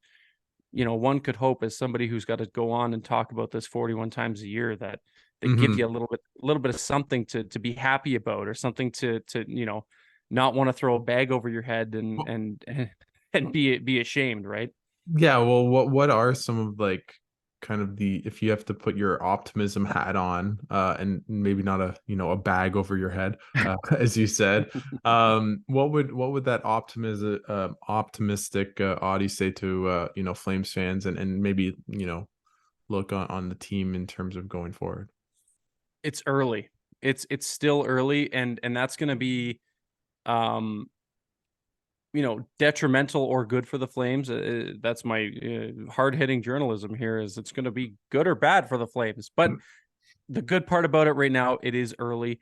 [SPEAKER 2] one could hope, as somebody who's got to go on and talk about this 41 times a year, that they give you a little bit of something to be happy about, or something to not want to throw a bag over your head and be ashamed, right?
[SPEAKER 1] Yeah. Well, what are some of, like, kind of if you have to put your optimism hat on, and maybe not a bag over your head, as you said, what would that optimistic Auddie say to Flames fans, and maybe look on the team in terms of going forward?
[SPEAKER 2] It's early. It's still early, and that's going to be detrimental or good for the Flames. That's my hard-hitting journalism here, is it's going to be good or bad for the Flames. But the good part about it right now, it is early.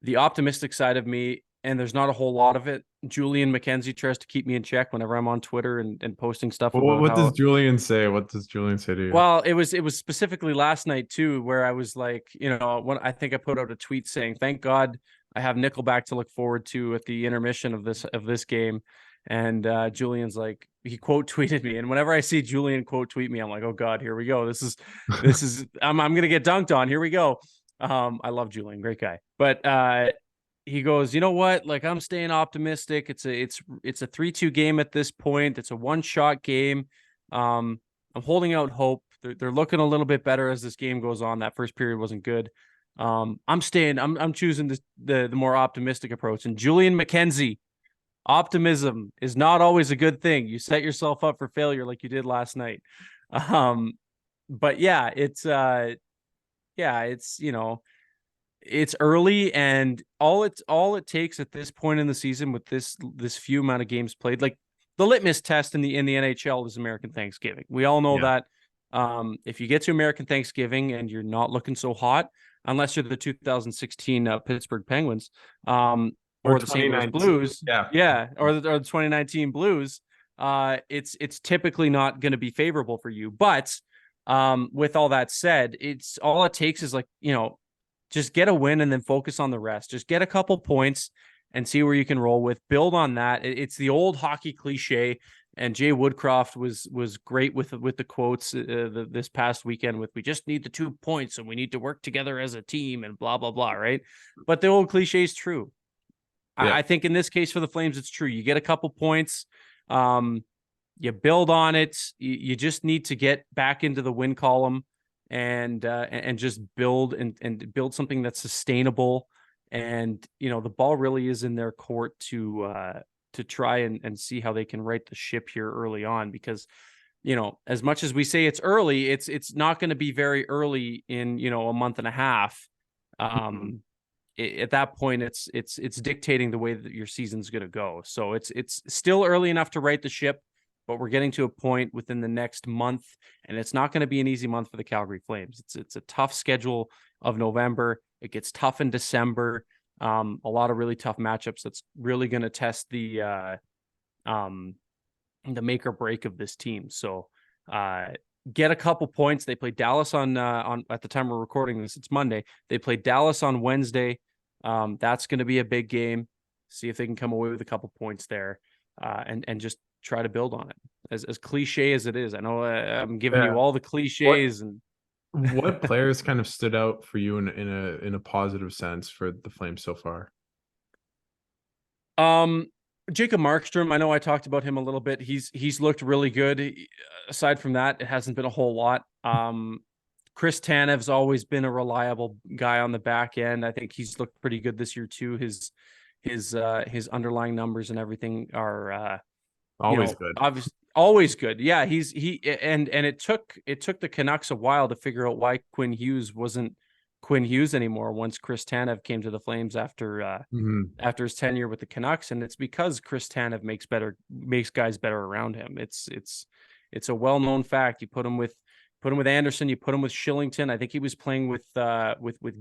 [SPEAKER 2] The optimistic side of me, and there's not a whole lot of it, Julian McKenzie tries to keep me in check whenever I'm on Twitter and posting stuff about
[SPEAKER 1] what does Julian say? What does Julian say to you?
[SPEAKER 2] Well, it was specifically last night too, where I was like, when I think I put out a tweet saying, "Thank God I have Nickelback to look forward to at the intermission of this game." And Julian's like, he quote tweeted me, and whenever I see Julian quote tweet me, I'm like, "Oh God, here we go. This is I'm gonna get dunked on. Here we go." I love Julian, great guy, but he goes, "You know what? Like, I'm staying optimistic. It's a 3-2 game at this point. It's a one-shot game. I'm holding out hope. They're looking a little bit better as this game goes on. That first period wasn't good. I'm choosing the more optimistic approach." And Julian McKenzie, optimism is not always a good thing. You set yourself up for failure like you did last night. but yeah, it's it's early, and all it takes at this point in the season with this few amount of games played, like the litmus test in the NHL is American Thanksgiving. We all know
[SPEAKER 1] Yeah.
[SPEAKER 2] that if you get to American Thanksgiving and you're not looking so hot, unless you're the 2016 Pittsburgh Penguins,
[SPEAKER 1] Or
[SPEAKER 2] or the St. Louis
[SPEAKER 1] 2019.
[SPEAKER 2] Blues,
[SPEAKER 1] Yeah.
[SPEAKER 2] yeah, or the 2019 Blues, it's typically not going to be favorable for you. But with all that said, it's all it takes is, like, just get a win and then focus on the rest. Just get a couple points and see where you can roll with. Build on that. It's the old hockey cliche, and Jay Woodcroft was great with the quotes this past weekend with, "We just need the 2 points and we need to work together as a team," and blah blah blah. Right, but the old cliche is true.
[SPEAKER 1] Yeah.
[SPEAKER 2] I think in this case for the Flames, it's true. You get a couple points. You build on it. You just need to get back into the win column and just build and build something that's sustainable. And the ball really is in their court to try and see how they can right the ship here early on, because as much as we say it's early, it's not going to be very early in a month and a half. At that point, it's dictating the way that your season's going to go. So it's still early enough to right the ship, but we're getting to a point within the next month, and it's not going to be an easy month for the Calgary Flames. It's a tough schedule of November. It gets tough in December. A lot of really tough matchups. That's really going to test the make or break of this team. So get a couple points. They play Dallas on at the time we're recording this, it's Monday. They play Dallas on Wednesday. That's going to be a big game. See if they can come away with a couple points there, and just try to build on it. As cliche as it is, I know I'm giving you all the cliches.
[SPEAKER 1] What players kind of stood out for you in a positive sense for the Flames so far?
[SPEAKER 2] Jacob Markstrom, I know I talked about him a little bit. He's looked really good. Aside from that, it hasn't been a whole lot. Chris Tanev's always been a reliable guy on the back end. I think he's looked pretty good this year too. His underlying numbers and everything are
[SPEAKER 1] Always good.
[SPEAKER 2] Obviously always good. Yeah, and it took the Canucks a while to figure out why Quinn Hughes wasn't Quinn Hughes anymore once Chris Tanev came to the Flames after his tenure with the Canucks, and it's because Chris Tanev makes guys better around him. It's a well-known fact. You put him with Anderson, you put him with Shillington. I think he was playing with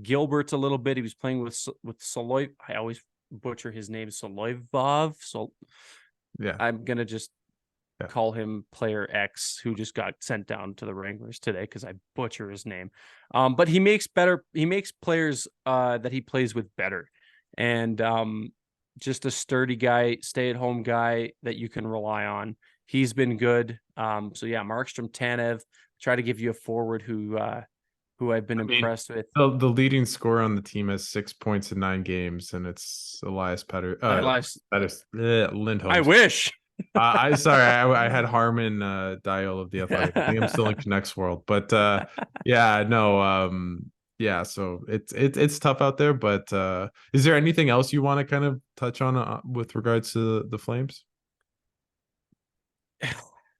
[SPEAKER 2] Gilbert a little bit. He was playing with Soloy. I always butcher his name, Soloivov. So
[SPEAKER 1] yeah,
[SPEAKER 2] I'm gonna just call him Player X, who just got sent down to the Wranglers today because I butcher his name. But he makes players that he plays with better, and just a sturdy guy, stay-at-home guy that you can rely on. He's been good. So yeah, Markstrom, Tanev. Try to give you a forward who I've been impressed with.
[SPEAKER 1] The leading scorer on the team has 6 points in 9 games, and it's Elias Lindholm.
[SPEAKER 2] I wish.
[SPEAKER 1] I had Harmon Dial of the Athletic. I think I'm still in Canucks world, but yeah, no, yeah. So it's tough out there. But is there anything else you want to kind of touch on with regards to the Flames?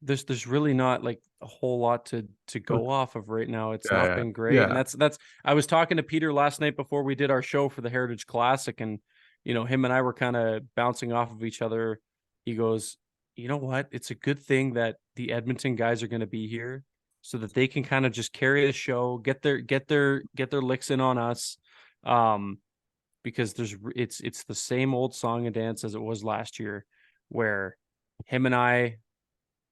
[SPEAKER 2] There's really not like a whole lot to go off of right now. It's not been great.
[SPEAKER 1] Yeah.
[SPEAKER 2] And that's I was talking to Peter last night before we did our show for the Heritage Classic, and him and I were kind of bouncing off of each other. He goes, "You know what? It's a good thing that the Edmonton guys are going to be here so that they can kind of just carry the show, get their licks in on us." Because it's the same old song and dance as it was last year, where him and I,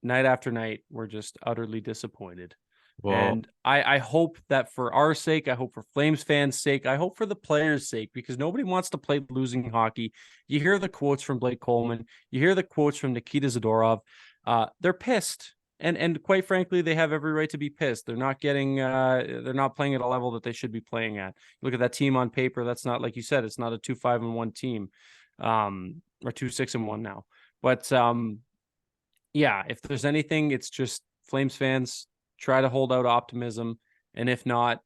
[SPEAKER 2] night after night, we're just utterly disappointed. Well, and I hope that for our sake, I hope for Flames fans' sake, I hope for the players' sake, because nobody wants to play losing hockey. You hear the quotes from Blake Coleman, you hear the quotes from Nikita Zadorov. They're pissed, and quite frankly, they have every right to be pissed. They're not playing at a level that they should be playing at. Look at that team on paper. That's not, like you said, it's not a 2-5-1 team, or 2-6-1 now. But yeah, if there's anything, it's just Flames fans try to hold out optimism, and if not,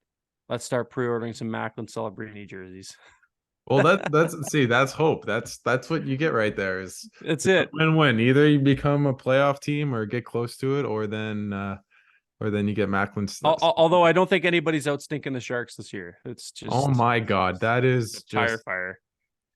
[SPEAKER 2] let's start pre-ordering some Macklin Celebrini jerseys.
[SPEAKER 1] Well, that's hope. That's what you get right there.
[SPEAKER 2] It's it.
[SPEAKER 1] Win-win. Either you become a playoff team or get close to it, or then or then you get Macklin.
[SPEAKER 2] Although I don't think anybody's out stinking the Sharks this year. It's
[SPEAKER 1] Oh
[SPEAKER 2] just
[SPEAKER 1] my God, that
[SPEAKER 2] a
[SPEAKER 1] is
[SPEAKER 2] tire
[SPEAKER 1] just.
[SPEAKER 2] fire.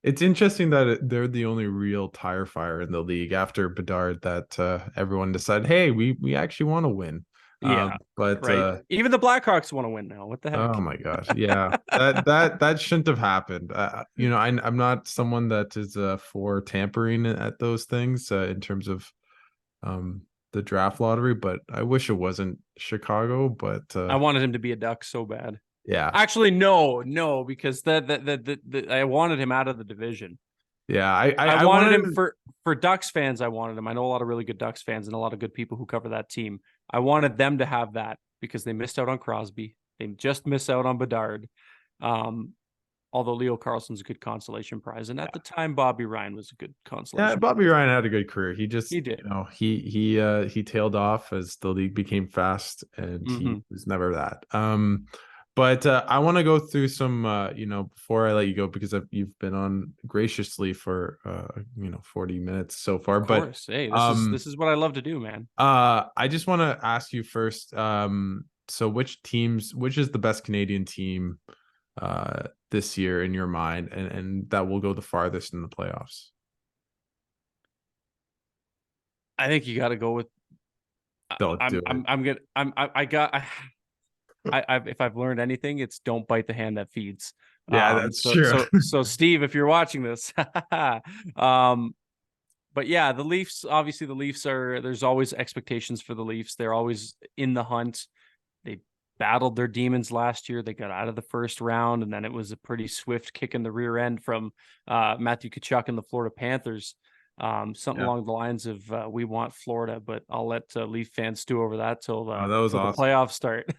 [SPEAKER 1] It's interesting that they're the only real tire fire in the league after Bedard that everyone decided, hey, we actually want to win.
[SPEAKER 2] Yeah,
[SPEAKER 1] But
[SPEAKER 2] right. Even the Blackhawks want to win now. What the
[SPEAKER 1] oh
[SPEAKER 2] heck?
[SPEAKER 1] my God, yeah, that shouldn't have happened. I'm not someone that is for tampering at those things in terms of um the draft lottery, but I wish it wasn't Chicago. But
[SPEAKER 2] I wanted him to be a Duck so bad.
[SPEAKER 1] yeah,
[SPEAKER 2] Actually, no, because I wanted him out of the division.
[SPEAKER 1] yeah,
[SPEAKER 2] I
[SPEAKER 1] I
[SPEAKER 2] wanted
[SPEAKER 1] wanted
[SPEAKER 2] him for Ducks fans. I wanted him. I know a lot of really good Ducks fans and a lot of good people who cover that team. I wanted them to have that because they missed out on Crosby. They just missed out on Bedard. Um, although Leo Carlson's a good consolation prize, and at the time, Bobby Ryan was a good
[SPEAKER 1] Yeah,
[SPEAKER 2] consolation
[SPEAKER 1] Bobby
[SPEAKER 2] prize.
[SPEAKER 1] Ryan had a good career. He just,
[SPEAKER 2] He did.
[SPEAKER 1] he tailed off as the league became fast, and he
[SPEAKER 2] Mm-hmm.
[SPEAKER 1] was never that. But I want to go through some, before I let you go, because you've been on graciously for 40 minutes so far.
[SPEAKER 2] Of
[SPEAKER 1] But
[SPEAKER 2] course. Hey, this is
[SPEAKER 1] um,
[SPEAKER 2] this is what I love to do, man.
[SPEAKER 1] I just want to ask you first. So which is the best Canadian team this year in your mind, and that will go the farthest in the playoffs?
[SPEAKER 2] I think you got to go with.
[SPEAKER 1] Don't do
[SPEAKER 2] I'm gonna. I got. If I've learned anything, it's don't bite the hand that feeds.
[SPEAKER 1] Yeah, that's true.
[SPEAKER 2] So Steve, if you're watching this, but yeah, the Leafs. Obviously, the Leafs are. There's always expectations for the Leafs. They're always in the hunt. They battled their demons last year. They got out of the first round, and then it was a pretty swift kick in the rear end from Matthew Tkachuk and the Florida Panthers. Something
[SPEAKER 1] Yeah.
[SPEAKER 2] along the lines of "We want Florida," but I'll let Leaf fans stew over that till
[SPEAKER 1] Oh, that was
[SPEAKER 2] till the
[SPEAKER 1] awesome.
[SPEAKER 2] playoffs start.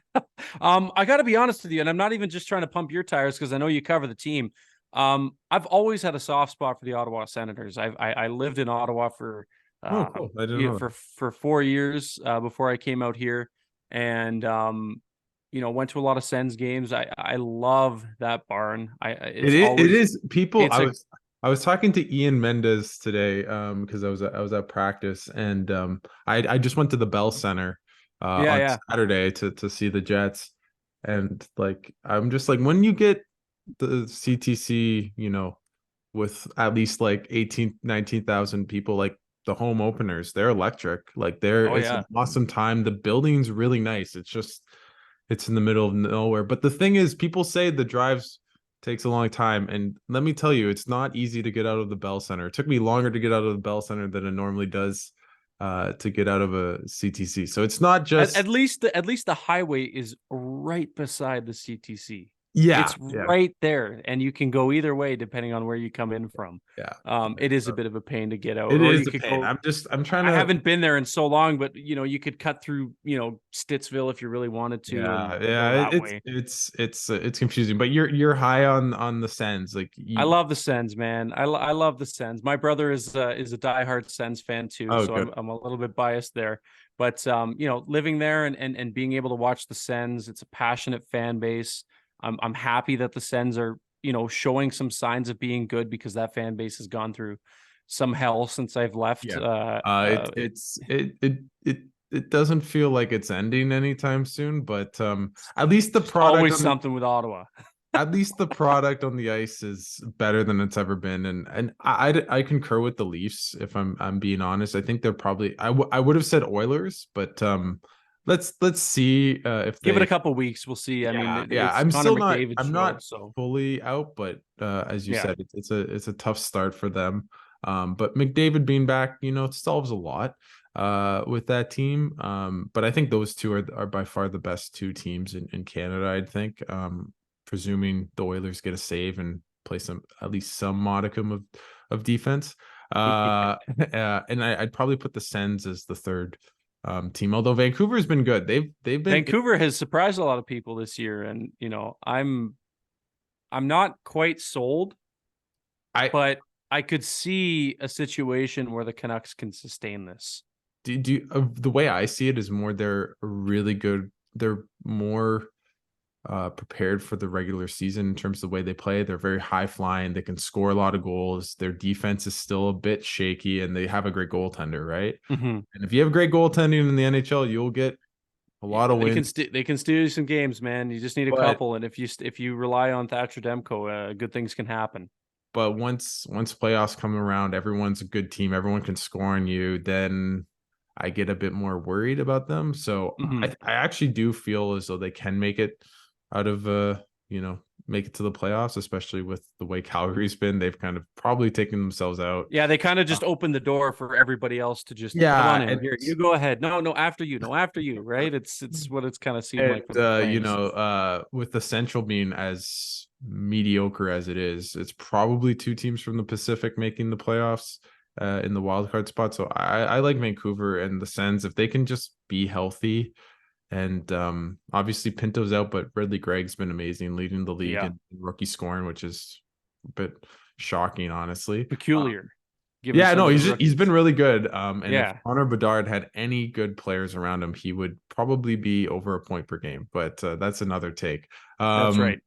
[SPEAKER 2] I got to be honest with you, and I'm not even just trying to pump your tires because I know you cover the team. I've always had a soft spot for the Ottawa Senators. I lived in Ottawa for
[SPEAKER 1] Oh, cool. I didn't know that.
[SPEAKER 2] for 4 years before I came out here, and went to a lot of Sens games. I love that barn.
[SPEAKER 1] It is people.
[SPEAKER 2] It's a
[SPEAKER 1] I was talking to Ian Mendez today because I was at practice, and I just went to the Bell Center on
[SPEAKER 2] yeah.
[SPEAKER 1] Saturday to see the Jets, and like I'm just like, when you get the CTC, with at least like 19,000 people, like the home openers, they're electric. Like
[SPEAKER 2] Oh
[SPEAKER 1] it's an
[SPEAKER 2] yeah.
[SPEAKER 1] awesome time. The building's really nice. It's in the middle of nowhere. But the thing is, people say the drives takes a long time, and let me tell you, it's not easy to get out of the Bell Center. It took me longer to get out of the Bell Center than it normally does to get out of a CTC. So it's not just.
[SPEAKER 2] At least the highway is right beside the CTC.
[SPEAKER 1] Yeah,
[SPEAKER 2] It's
[SPEAKER 1] yeah,
[SPEAKER 2] right there, and you can go either way depending on where you come in from.
[SPEAKER 1] yeah.
[SPEAKER 2] It is a bit of a pain to get out,
[SPEAKER 1] It
[SPEAKER 2] or
[SPEAKER 1] is
[SPEAKER 2] you
[SPEAKER 1] a
[SPEAKER 2] could
[SPEAKER 1] pain.
[SPEAKER 2] go.
[SPEAKER 1] I'm trying
[SPEAKER 2] I
[SPEAKER 1] to.
[SPEAKER 2] haven't been there in so long, but you could cut through Stittsville if you really wanted to, and
[SPEAKER 1] Yeah,
[SPEAKER 2] go
[SPEAKER 1] yeah.
[SPEAKER 2] that way.
[SPEAKER 1] It's confusing, but you're high on the Sens, like
[SPEAKER 2] I
[SPEAKER 1] you.
[SPEAKER 2] love the Sens, man. I love the Sens. My brother is a diehard Sens fan too,
[SPEAKER 1] Oh,
[SPEAKER 2] so
[SPEAKER 1] good.
[SPEAKER 2] I'm a little bit biased there. But living there and being able to watch the Sens, it's a passionate fan base. I'm happy that the Sens are showing some signs of being good because that fan base has gone through some hell since I've left.
[SPEAKER 1] Yeah. It doesn't feel like it's ending anytime soon, but at least the
[SPEAKER 2] There's
[SPEAKER 1] product
[SPEAKER 2] always
[SPEAKER 1] on the
[SPEAKER 2] something with Ottawa.
[SPEAKER 1] at least the product on the ice is better than it's ever been, and I concur with the Leafs. If I'm being honest, I think they're probably I would have said Oilers, but let's see if
[SPEAKER 2] Give it
[SPEAKER 1] they.
[SPEAKER 2] a couple weeks, we'll see. I mean,
[SPEAKER 1] Yeah, yeah.
[SPEAKER 2] it's Connor McDavid's
[SPEAKER 1] I'm
[SPEAKER 2] show,
[SPEAKER 1] not
[SPEAKER 2] so
[SPEAKER 1] fully out, but as you
[SPEAKER 2] yeah.
[SPEAKER 1] said, it's a tough start for them. But McDavid being back, it solves a lot with that team. But I think those two are by far the best two teams in Canada, I'd think. Presuming the Oilers get a save and play some at least some modicum of defense. And I'd probably put the Sens as the third team, although Vancouver's been good. They've been.
[SPEAKER 2] Vancouver has surprised a lot of people this year, and I'm not quite sold,
[SPEAKER 1] I
[SPEAKER 2] but I could see a situation where the Canucks can sustain this.
[SPEAKER 1] do the way I see it is more they're really good. They're more prepared for the regular season in terms of the way they play. They're very high flying. They can score a lot of goals. Their defense is still a bit shaky, and they have a great goaltender, right?
[SPEAKER 2] Mm-hmm.
[SPEAKER 1] And if you have great goaltending in the NHL, you'll get a lot of wins.
[SPEAKER 2] They can steal you some games, man. You just need a couple, and if you rely on Thatcher Demko, good things can happen.
[SPEAKER 1] But once playoffs come around, everyone's a good team. Everyone can score on you. Then I get a bit more worried about them. So I actually do feel as though they can make it out of make it to the playoffs, especially with the way Calgary's been. They've kind of probably taken themselves out.
[SPEAKER 2] Yeah, they kind of just opened the door for everybody else to just come on in. Here, you go ahead. No, after you. No, after you. Right? It's what it's kind of seemed like. With
[SPEAKER 1] with the Central being as mediocre as it is, it's probably two teams from the Pacific making the playoffs in the wild card spot. So I like Vancouver and the Sens if they can just be healthy. And obviously Pinto's out, but Ridley Gregg's been amazing, leading the league in rookie scoring, which is a bit shocking, honestly.
[SPEAKER 2] Peculiar.
[SPEAKER 1] He's been really good. And if Connor Bedard had any good players around him, he would probably be over a point per game. But that's another take.
[SPEAKER 2] That's right.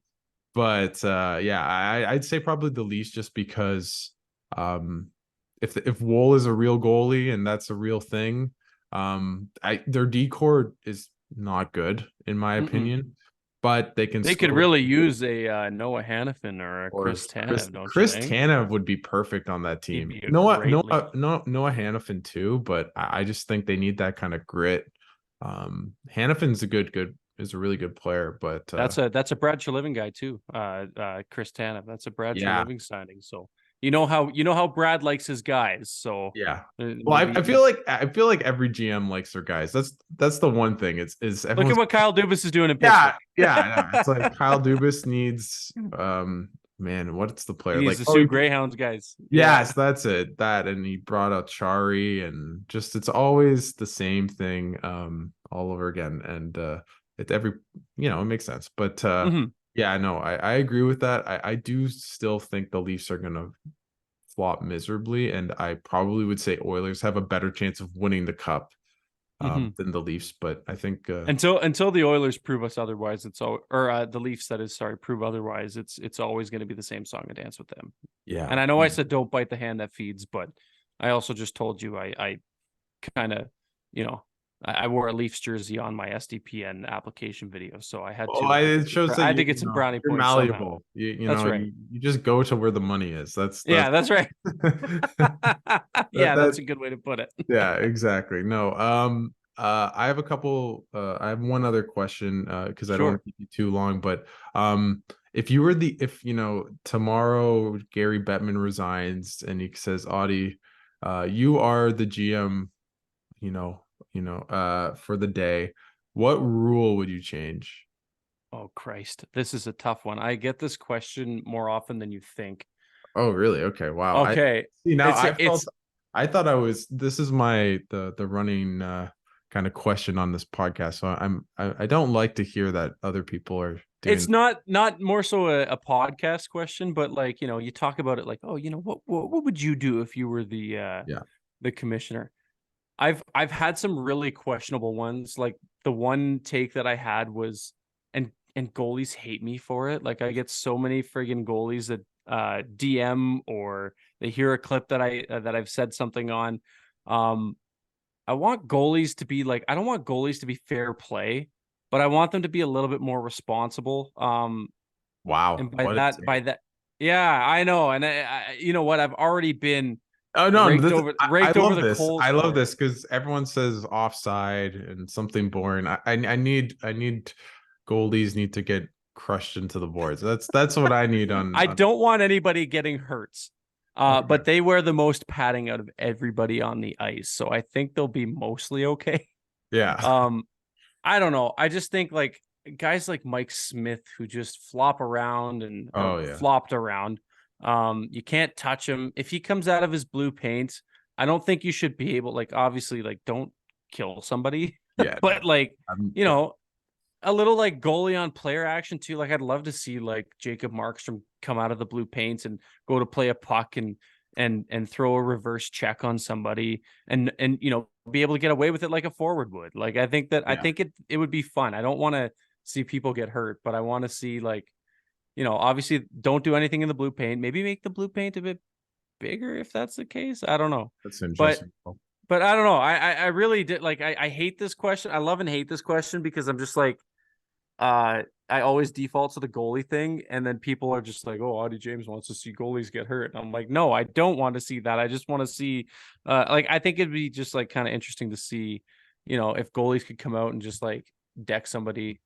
[SPEAKER 1] But I'd say probably the Leafs, just because if Wool is a real goalie and that's a real thing, their D-core is not good in my opinion, but they could
[SPEAKER 2] really use a Noah Hanifin or a Chris Tanev.
[SPEAKER 1] Chris Tanev would be perfect on that team. Noah Hanifin too, but I just think they need that kind of grit. Hanifin's is a really good player, but
[SPEAKER 2] that's a Brad Treliving guy too. Chris Tanev, that's a Brad Treliving signing. So you know how Brad likes his guys. So
[SPEAKER 1] yeah. Well, I feel like every GM likes their guys. That's the one thing. Look
[SPEAKER 2] at what Kyle Dubas is doing in Pittsburgh.
[SPEAKER 1] Yeah. It's like Kyle Dubas needs man, what's the player?
[SPEAKER 2] He needs the Sioux Greyhounds guys.
[SPEAKER 1] Yes, that's it. That, and he brought out Chari, and just it's always the same thing all over again. And it makes sense. But yeah, no, I agree with that. I do still think the Leafs are going to flop miserably, and I probably would say Oilers have a better chance of winning the cup than the Leafs. But I think
[SPEAKER 2] until the Oilers prove us otherwise, the Leafs, that is, prove otherwise, it's always going to be the same song and dance with them.
[SPEAKER 1] Yeah,
[SPEAKER 2] and I know I said don't bite the hand that feeds, but I also just told you I kind of I wore a Leafs jersey on my SDPN application video, so I had to.
[SPEAKER 1] It shows that
[SPEAKER 2] I had to get some brownie points.
[SPEAKER 1] Malleable. That's right. You just go to where the money is. That's
[SPEAKER 2] that's right. That's a good way to put it.
[SPEAKER 1] Yeah, exactly. No, I have a couple. I have one other question because I don't want to keep you too long. But if tomorrow Gary Bettman resigns and he says, Auddie, you are the GM, for the day, what rule would you change?
[SPEAKER 2] Oh Christ, this is a tough one. I get this question more often than you think.
[SPEAKER 1] Oh really? Okay, wow.
[SPEAKER 2] Okay.
[SPEAKER 1] I thought this is the running kind of question on this podcast, so I don't like to hear that other people are doing.
[SPEAKER 2] It's not more so a podcast question, but you talk about it like, oh, what would you do if you were the commissioner? I've had some really questionable ones. Like the one take that I had was, and goalies hate me for it. Like I get so many friggin' goalies that DM or they hear a clip that I've said something on. I want goalies to be I don't want goalies to be fair play, but I want them to be a little bit more responsible.
[SPEAKER 1] Wow.
[SPEAKER 2] And by that, yeah, I know. And I you know what? I've already been.
[SPEAKER 1] Oh no!
[SPEAKER 2] I love this.
[SPEAKER 1] I love this because everyone says offside and something boring. I need goalies need to get crushed into the boards. That's what I need on.
[SPEAKER 2] I don't want anybody getting hurt. But they wear the most padding out of everybody on the ice, so I think they'll be mostly okay.
[SPEAKER 1] Yeah.
[SPEAKER 2] I don't know. I just think guys like Mike Smith who just flop around and flopped around. You can't touch him. If he comes out of his blue paint, I don't think you should be able, obviously, don't kill somebody.
[SPEAKER 1] Yeah.
[SPEAKER 2] But a little goalie on player action too. I'd love to see Jacob Markstrom come out of the blue paint and go to play a puck and throw a reverse check on somebody and be able to get away with it like a forward would. I think it would be fun. I don't want to see people get hurt, but I want to see obviously don't do anything in the blue paint. Maybe make the blue paint a bit bigger if that's the case. I don't know.
[SPEAKER 1] That's interesting.
[SPEAKER 2] but I don't know. I really did like I hate this question. I love and hate this question because I'm just like I always default to the goalie thing, and then people are just like, "Oh, Auddie James wants to see goalies get hurt." And I'm like, "No, I don't want to see that. I just want to see, like, I think it'd be just like kind of interesting to see, if goalies could come out and just like deck somebody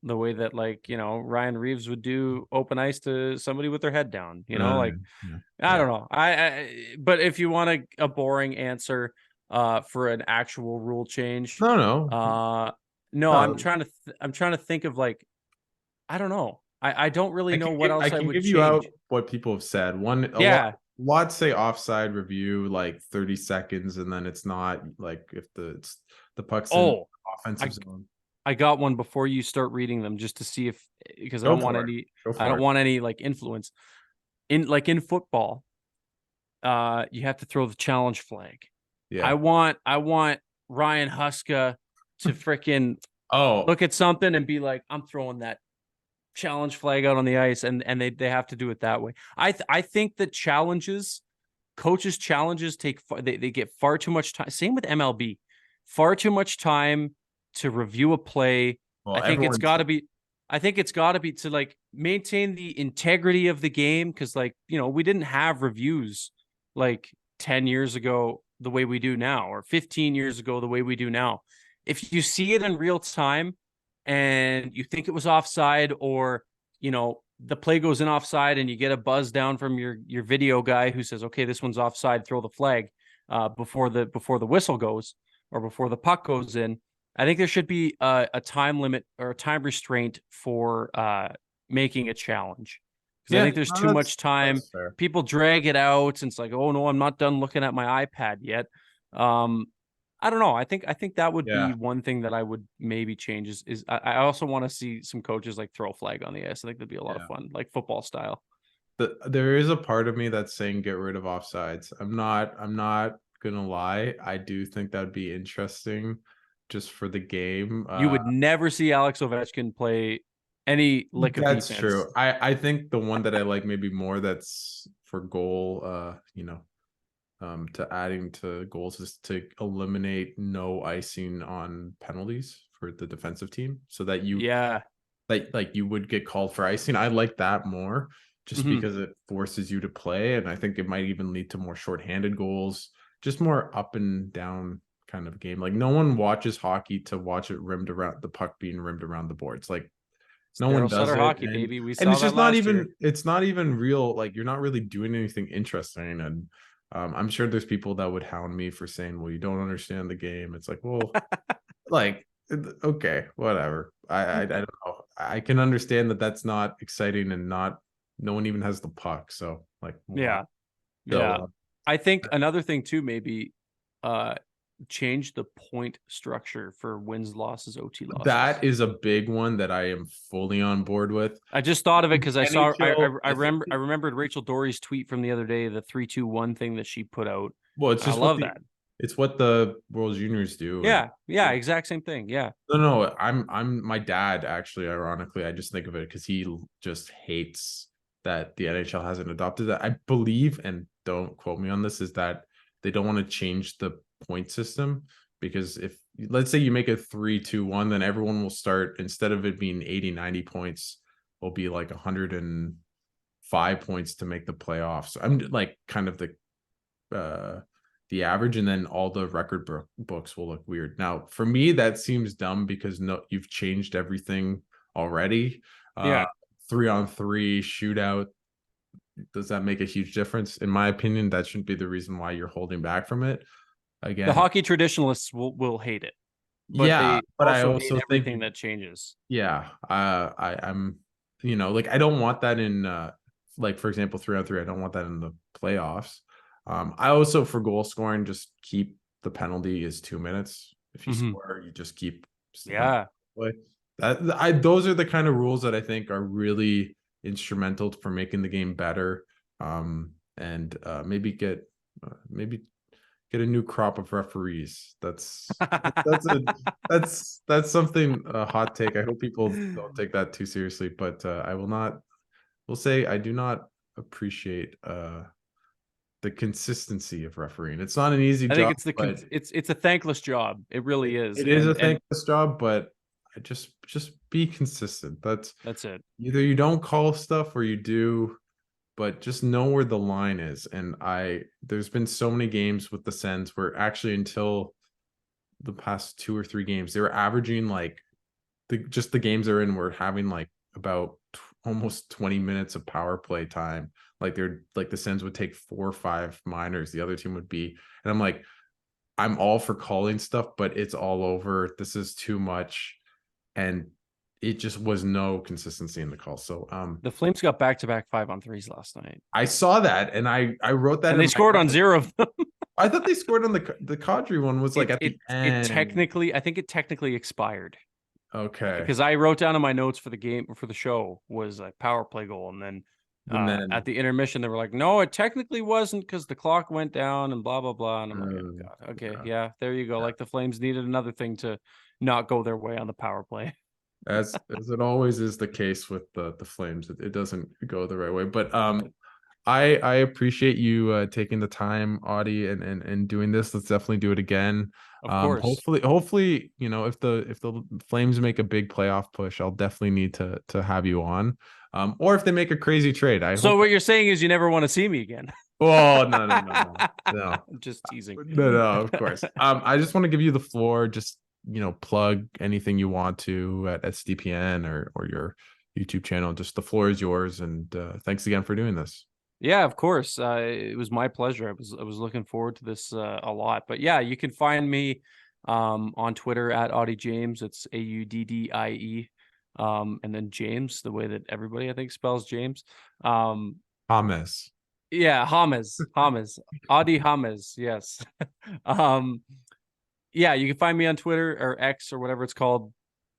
[SPEAKER 2] the way that like Ryan Reeves would do open ice to somebody with their head down. Like
[SPEAKER 1] Yeah,
[SPEAKER 2] I
[SPEAKER 1] yeah.
[SPEAKER 2] don't know. But if you want a boring answer, for an actual rule change,
[SPEAKER 1] No, no,
[SPEAKER 2] no,
[SPEAKER 1] no.
[SPEAKER 2] I'm trying to think of like I don't know. I don't really know what
[SPEAKER 1] I
[SPEAKER 2] else I
[SPEAKER 1] can
[SPEAKER 2] would
[SPEAKER 1] give you
[SPEAKER 2] change.
[SPEAKER 1] out what people have said.
[SPEAKER 2] Yeah.
[SPEAKER 1] A lot say offside review like 30 seconds, and then it's not like if the puck's in
[SPEAKER 2] Oh,
[SPEAKER 1] offensive
[SPEAKER 2] I
[SPEAKER 1] zone.
[SPEAKER 2] I got one before you start reading them just to see if because
[SPEAKER 1] Go for it. Go
[SPEAKER 2] I
[SPEAKER 1] for
[SPEAKER 2] don't
[SPEAKER 1] it.
[SPEAKER 2] want any like influence in football. You have to throw the challenge flag.
[SPEAKER 1] Yeah.
[SPEAKER 2] I want Ryan Huska to freaking
[SPEAKER 1] Oh,
[SPEAKER 2] look at something and be like, I'm throwing that challenge flag out on the ice, and they have to do it that way. I think that coaches challenges they get far too much time. Same with MLB, far too much time to review a play.
[SPEAKER 1] well,
[SPEAKER 2] I think it's got
[SPEAKER 1] everyone's
[SPEAKER 2] to be. I think it's got to be to like maintain the integrity of the game because like we didn't have reviews like 10 years ago the way we do now or 15 years ago the way we do now. If you see it in real time and you think it was offside or the play goes in offside and you get a buzz down from your video guy who says, okay, this one's offside, throw the flag before the whistle goes or before the puck goes in. I think there should be a time limit or a time restraint for making a challenge because I
[SPEAKER 1] yeah,
[SPEAKER 2] think there's
[SPEAKER 1] no,
[SPEAKER 2] too much time.
[SPEAKER 1] that's fair.
[SPEAKER 2] People drag it out and it's like, oh no, I'm not done looking at my iPad yet. Um, I don't know. I think that would be
[SPEAKER 1] Yeah.
[SPEAKER 2] one thing that I would maybe change is I also want to see some coaches like throw a flag on the ice. I think that'd be a lot of
[SPEAKER 1] Yeah.
[SPEAKER 2] fun, like football style.
[SPEAKER 1] There is a part of me that's saying get rid of offsides. I'm not gonna lie. I do think that'd be interesting just for the game.
[SPEAKER 2] You would never see Alex Ovechkin play any lick of
[SPEAKER 1] That's
[SPEAKER 2] defense.
[SPEAKER 1] true. I think the one that I like maybe more that's for goal, to adding to goals is to eliminate no icing on penalties for the defensive team so that
[SPEAKER 2] Yeah.
[SPEAKER 1] you would get called for icing. I like that more just
[SPEAKER 2] Hmm.
[SPEAKER 1] because it forces you to play. And I think it might even lead to more shorthanded goals, just more up and down kind of game. Like no one watches hockey to watch it rimmed around the puck being rimmed around the boards. Like
[SPEAKER 2] It's
[SPEAKER 1] no one
[SPEAKER 2] Daryl
[SPEAKER 1] does
[SPEAKER 2] Sutter
[SPEAKER 1] it.
[SPEAKER 2] hockey, baby. We
[SPEAKER 1] And
[SPEAKER 2] saw
[SPEAKER 1] it's
[SPEAKER 2] that
[SPEAKER 1] just not
[SPEAKER 2] last year.
[SPEAKER 1] even it's not even real. Like you're not really doing anything interesting. And I'm sure there's people that would hound me for saying, well, you don't understand the game. It's like, well, like okay, whatever. I don't know. I can understand that that's not exciting and not no one even has the puck. So like why?
[SPEAKER 2] Yeah. Yeah.
[SPEAKER 1] So
[SPEAKER 2] I think another thing too, maybe uh change the point structure for wins, losses, OT losses.
[SPEAKER 1] that is a big one that I am fully on board with.
[SPEAKER 2] I just thought of it because I saw
[SPEAKER 1] NHL, I think
[SPEAKER 2] I remembered Rachel Dory's tweet from the other day, the 3-2-1 thing that she put out.
[SPEAKER 1] well, it's
[SPEAKER 2] I
[SPEAKER 1] just what
[SPEAKER 2] love that.
[SPEAKER 1] the World Juniors do. And
[SPEAKER 2] Yeah, yeah, exact same thing. Yeah.
[SPEAKER 1] no, I'm my dad actually, ironically, I just think of it because he just hates that the NHL hasn't adopted that. I believe, and don't quote me on this, is that they don't want to change the point system because if let's say you make it 3-2-1, then everyone will start instead of it being 80, 90 points, will be like 105 points to make the playoffs. So I'm like kind of the average, and then all the record books will look weird. Now, for me, that seems dumb because no, you've changed everything already. Uh,
[SPEAKER 2] Yeah.
[SPEAKER 1] 3-on-3 shootout. Does that make a huge difference? In my opinion, that shouldn't be the reason why you're holding back from it.
[SPEAKER 2] The
[SPEAKER 1] Again,
[SPEAKER 2] hockey traditionalists will hate it, but
[SPEAKER 1] yeah,
[SPEAKER 2] they
[SPEAKER 1] but I
[SPEAKER 2] also hate
[SPEAKER 1] also think,
[SPEAKER 2] everything that changes.
[SPEAKER 1] yeah, I'm, like I don't want that in, like for example, 3-on-3. I don't want that in the playoffs. I also for goal scoring just keep the penalty is 2 minutes. If you
[SPEAKER 2] Hmm.
[SPEAKER 1] score, you just keep
[SPEAKER 2] Yeah.
[SPEAKER 1] play. Those are the kind of rules that I think are really instrumental for making the game better. And maybe get a new crop of referees. That's something a hot take. I hope people don't take that too seriously, but I will not. Will say I do not appreciate the consistency of refereeing. It's not an easy
[SPEAKER 2] I think
[SPEAKER 1] job,
[SPEAKER 2] it's
[SPEAKER 1] but
[SPEAKER 2] it's a thankless job. It really is.
[SPEAKER 1] it is a
[SPEAKER 2] And
[SPEAKER 1] thankless job, but I just be consistent. That's
[SPEAKER 2] that's it.
[SPEAKER 1] either you don't call stuff or you do, but just know where the line is. And there's been so many games with the Sens where actually until the past 2 or 3 games, they were averaging like the games they're in were having like about almost 20 minutes of power play time. Like they're like the Sens would take 4 or 5 minors, the other team would be, and I'm like, I'm all for calling stuff, but it's all over. This is too much. And it just was no consistency in the call. So
[SPEAKER 2] The Flames got back-to-back 5-on-3s last night,
[SPEAKER 1] I saw that and I wrote that
[SPEAKER 2] and
[SPEAKER 1] in
[SPEAKER 2] they
[SPEAKER 1] my
[SPEAKER 2] scored on
[SPEAKER 1] notes.
[SPEAKER 2] 0 of them.
[SPEAKER 1] I thought they scored on the Kadri one was like
[SPEAKER 2] It
[SPEAKER 1] at the
[SPEAKER 2] it
[SPEAKER 1] end.
[SPEAKER 2] technically, I think it technically expired
[SPEAKER 1] Okay.
[SPEAKER 2] because I wrote down in my notes for the game for the show was a power play goal, and then
[SPEAKER 1] And then
[SPEAKER 2] at the intermission they were like, no, it technically wasn't because the clock went down and blah blah blah, and I'm like, oh god, okay, yeah, there you go. Like the Flames needed another thing to not go their way on the power play.
[SPEAKER 1] as it always is the case with the Flames, it doesn't go the right way. But I appreciate you taking the time, Auddie, and doing this. Let's definitely do it again.
[SPEAKER 2] Of course.
[SPEAKER 1] Hopefully, if the Flames make a big playoff push, I'll definitely need to have you on. Or if they make a crazy trade, I
[SPEAKER 2] So
[SPEAKER 1] hope.
[SPEAKER 2] what you're saying is you never want to see me again.
[SPEAKER 1] Oh, no.
[SPEAKER 2] I'm just teasing.
[SPEAKER 1] No, of course. I just want to give you the floor. Just plug anything you want to at SDPN or your YouTube channel. Just the floor is yours. And thanks again for doing this.
[SPEAKER 2] Yeah, of course. It was my pleasure. I was looking forward to this a lot. But yeah, you can find me on Twitter at Auddie James. It's AUDDIE. And then James, the way that everybody I think spells James.
[SPEAKER 1] Hamas.
[SPEAKER 2] Yeah, Hamas. Auddie Hamas, yes. Yeah, you can find me on Twitter or X or whatever it's called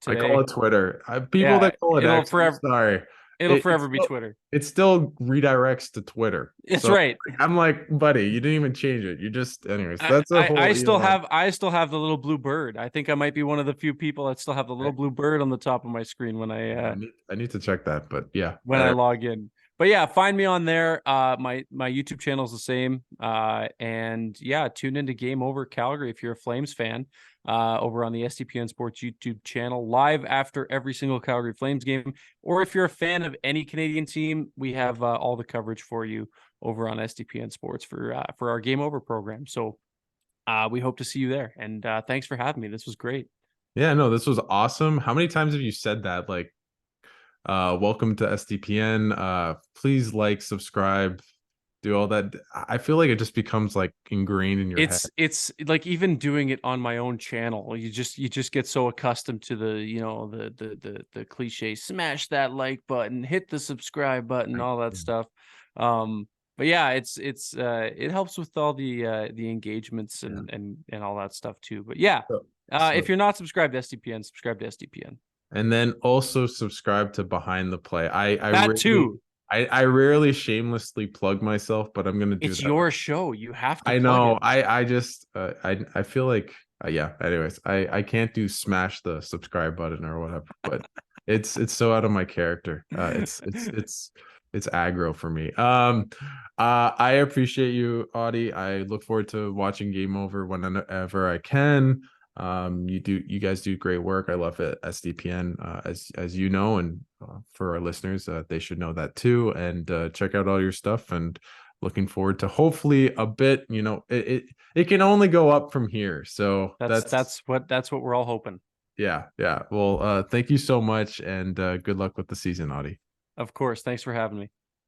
[SPEAKER 1] I call
[SPEAKER 2] today.
[SPEAKER 1] it Twitter. People
[SPEAKER 2] Yeah,
[SPEAKER 1] that call it
[SPEAKER 2] it'll
[SPEAKER 1] X, I'm
[SPEAKER 2] forever
[SPEAKER 1] sorry.
[SPEAKER 2] it'll
[SPEAKER 1] It's
[SPEAKER 2] forever be
[SPEAKER 1] still,
[SPEAKER 2] Twitter.
[SPEAKER 1] it still redirects to Twitter.
[SPEAKER 2] It's
[SPEAKER 1] So
[SPEAKER 2] right.
[SPEAKER 1] I'm like, buddy, you didn't even change it. You just, anyways, that's a whole Elon.
[SPEAKER 2] I still have the little blue bird. I think I might be one of the few people that still have the little blue bird on the top of my screen
[SPEAKER 1] I need to check that, but yeah.
[SPEAKER 2] when I log in. But yeah, find me on there. My YouTube channel is the same. And yeah, tune into Game Over Calgary if you're a Flames fan. Over on the SDPN Sports YouTube channel, live after every single Calgary Flames game. Or if you're a fan of any Canadian team, we have all the coverage for you over on SDPN Sports for our Game Over program. So we hope to see you there. And thanks for having me. This was great.
[SPEAKER 1] Yeah, no, this was awesome. How many times have you said that? Like, welcome to SDPN. Please like, subscribe, do all that. I feel like it just becomes like ingrained in your head.
[SPEAKER 2] It's like even doing it on my own channel, you just get so accustomed to the cliche, smash that like button, hit the subscribe button, all that stuff. But yeah, it helps with all the engagements and all that stuff too. But yeah, if you're not subscribed to SDPN, subscribe to SDPN.
[SPEAKER 1] And then also subscribe to Behind the Play. I rarely shamelessly plug myself, but I'm gonna do
[SPEAKER 2] it's
[SPEAKER 1] that.
[SPEAKER 2] your show. You have to.
[SPEAKER 1] I
[SPEAKER 2] plug
[SPEAKER 1] know.
[SPEAKER 2] it.
[SPEAKER 1] I just I feel like yeah. Anyways, I can't do smash the subscribe button or whatever, but it's so out of my character. It's aggro for me. I appreciate you, Auddie. I look forward to watching Game Over whenever I can. You guys do great work. I love it. SDPN, as you know, and for our listeners, they should know that too. And check out all your stuff. And looking forward to hopefully a bit. It can only go up from here. So
[SPEAKER 2] that's what we're all hoping.
[SPEAKER 1] Yeah. Well, thank you so much, and good luck with the season, Auddie.
[SPEAKER 2] Of course. Thanks for having me.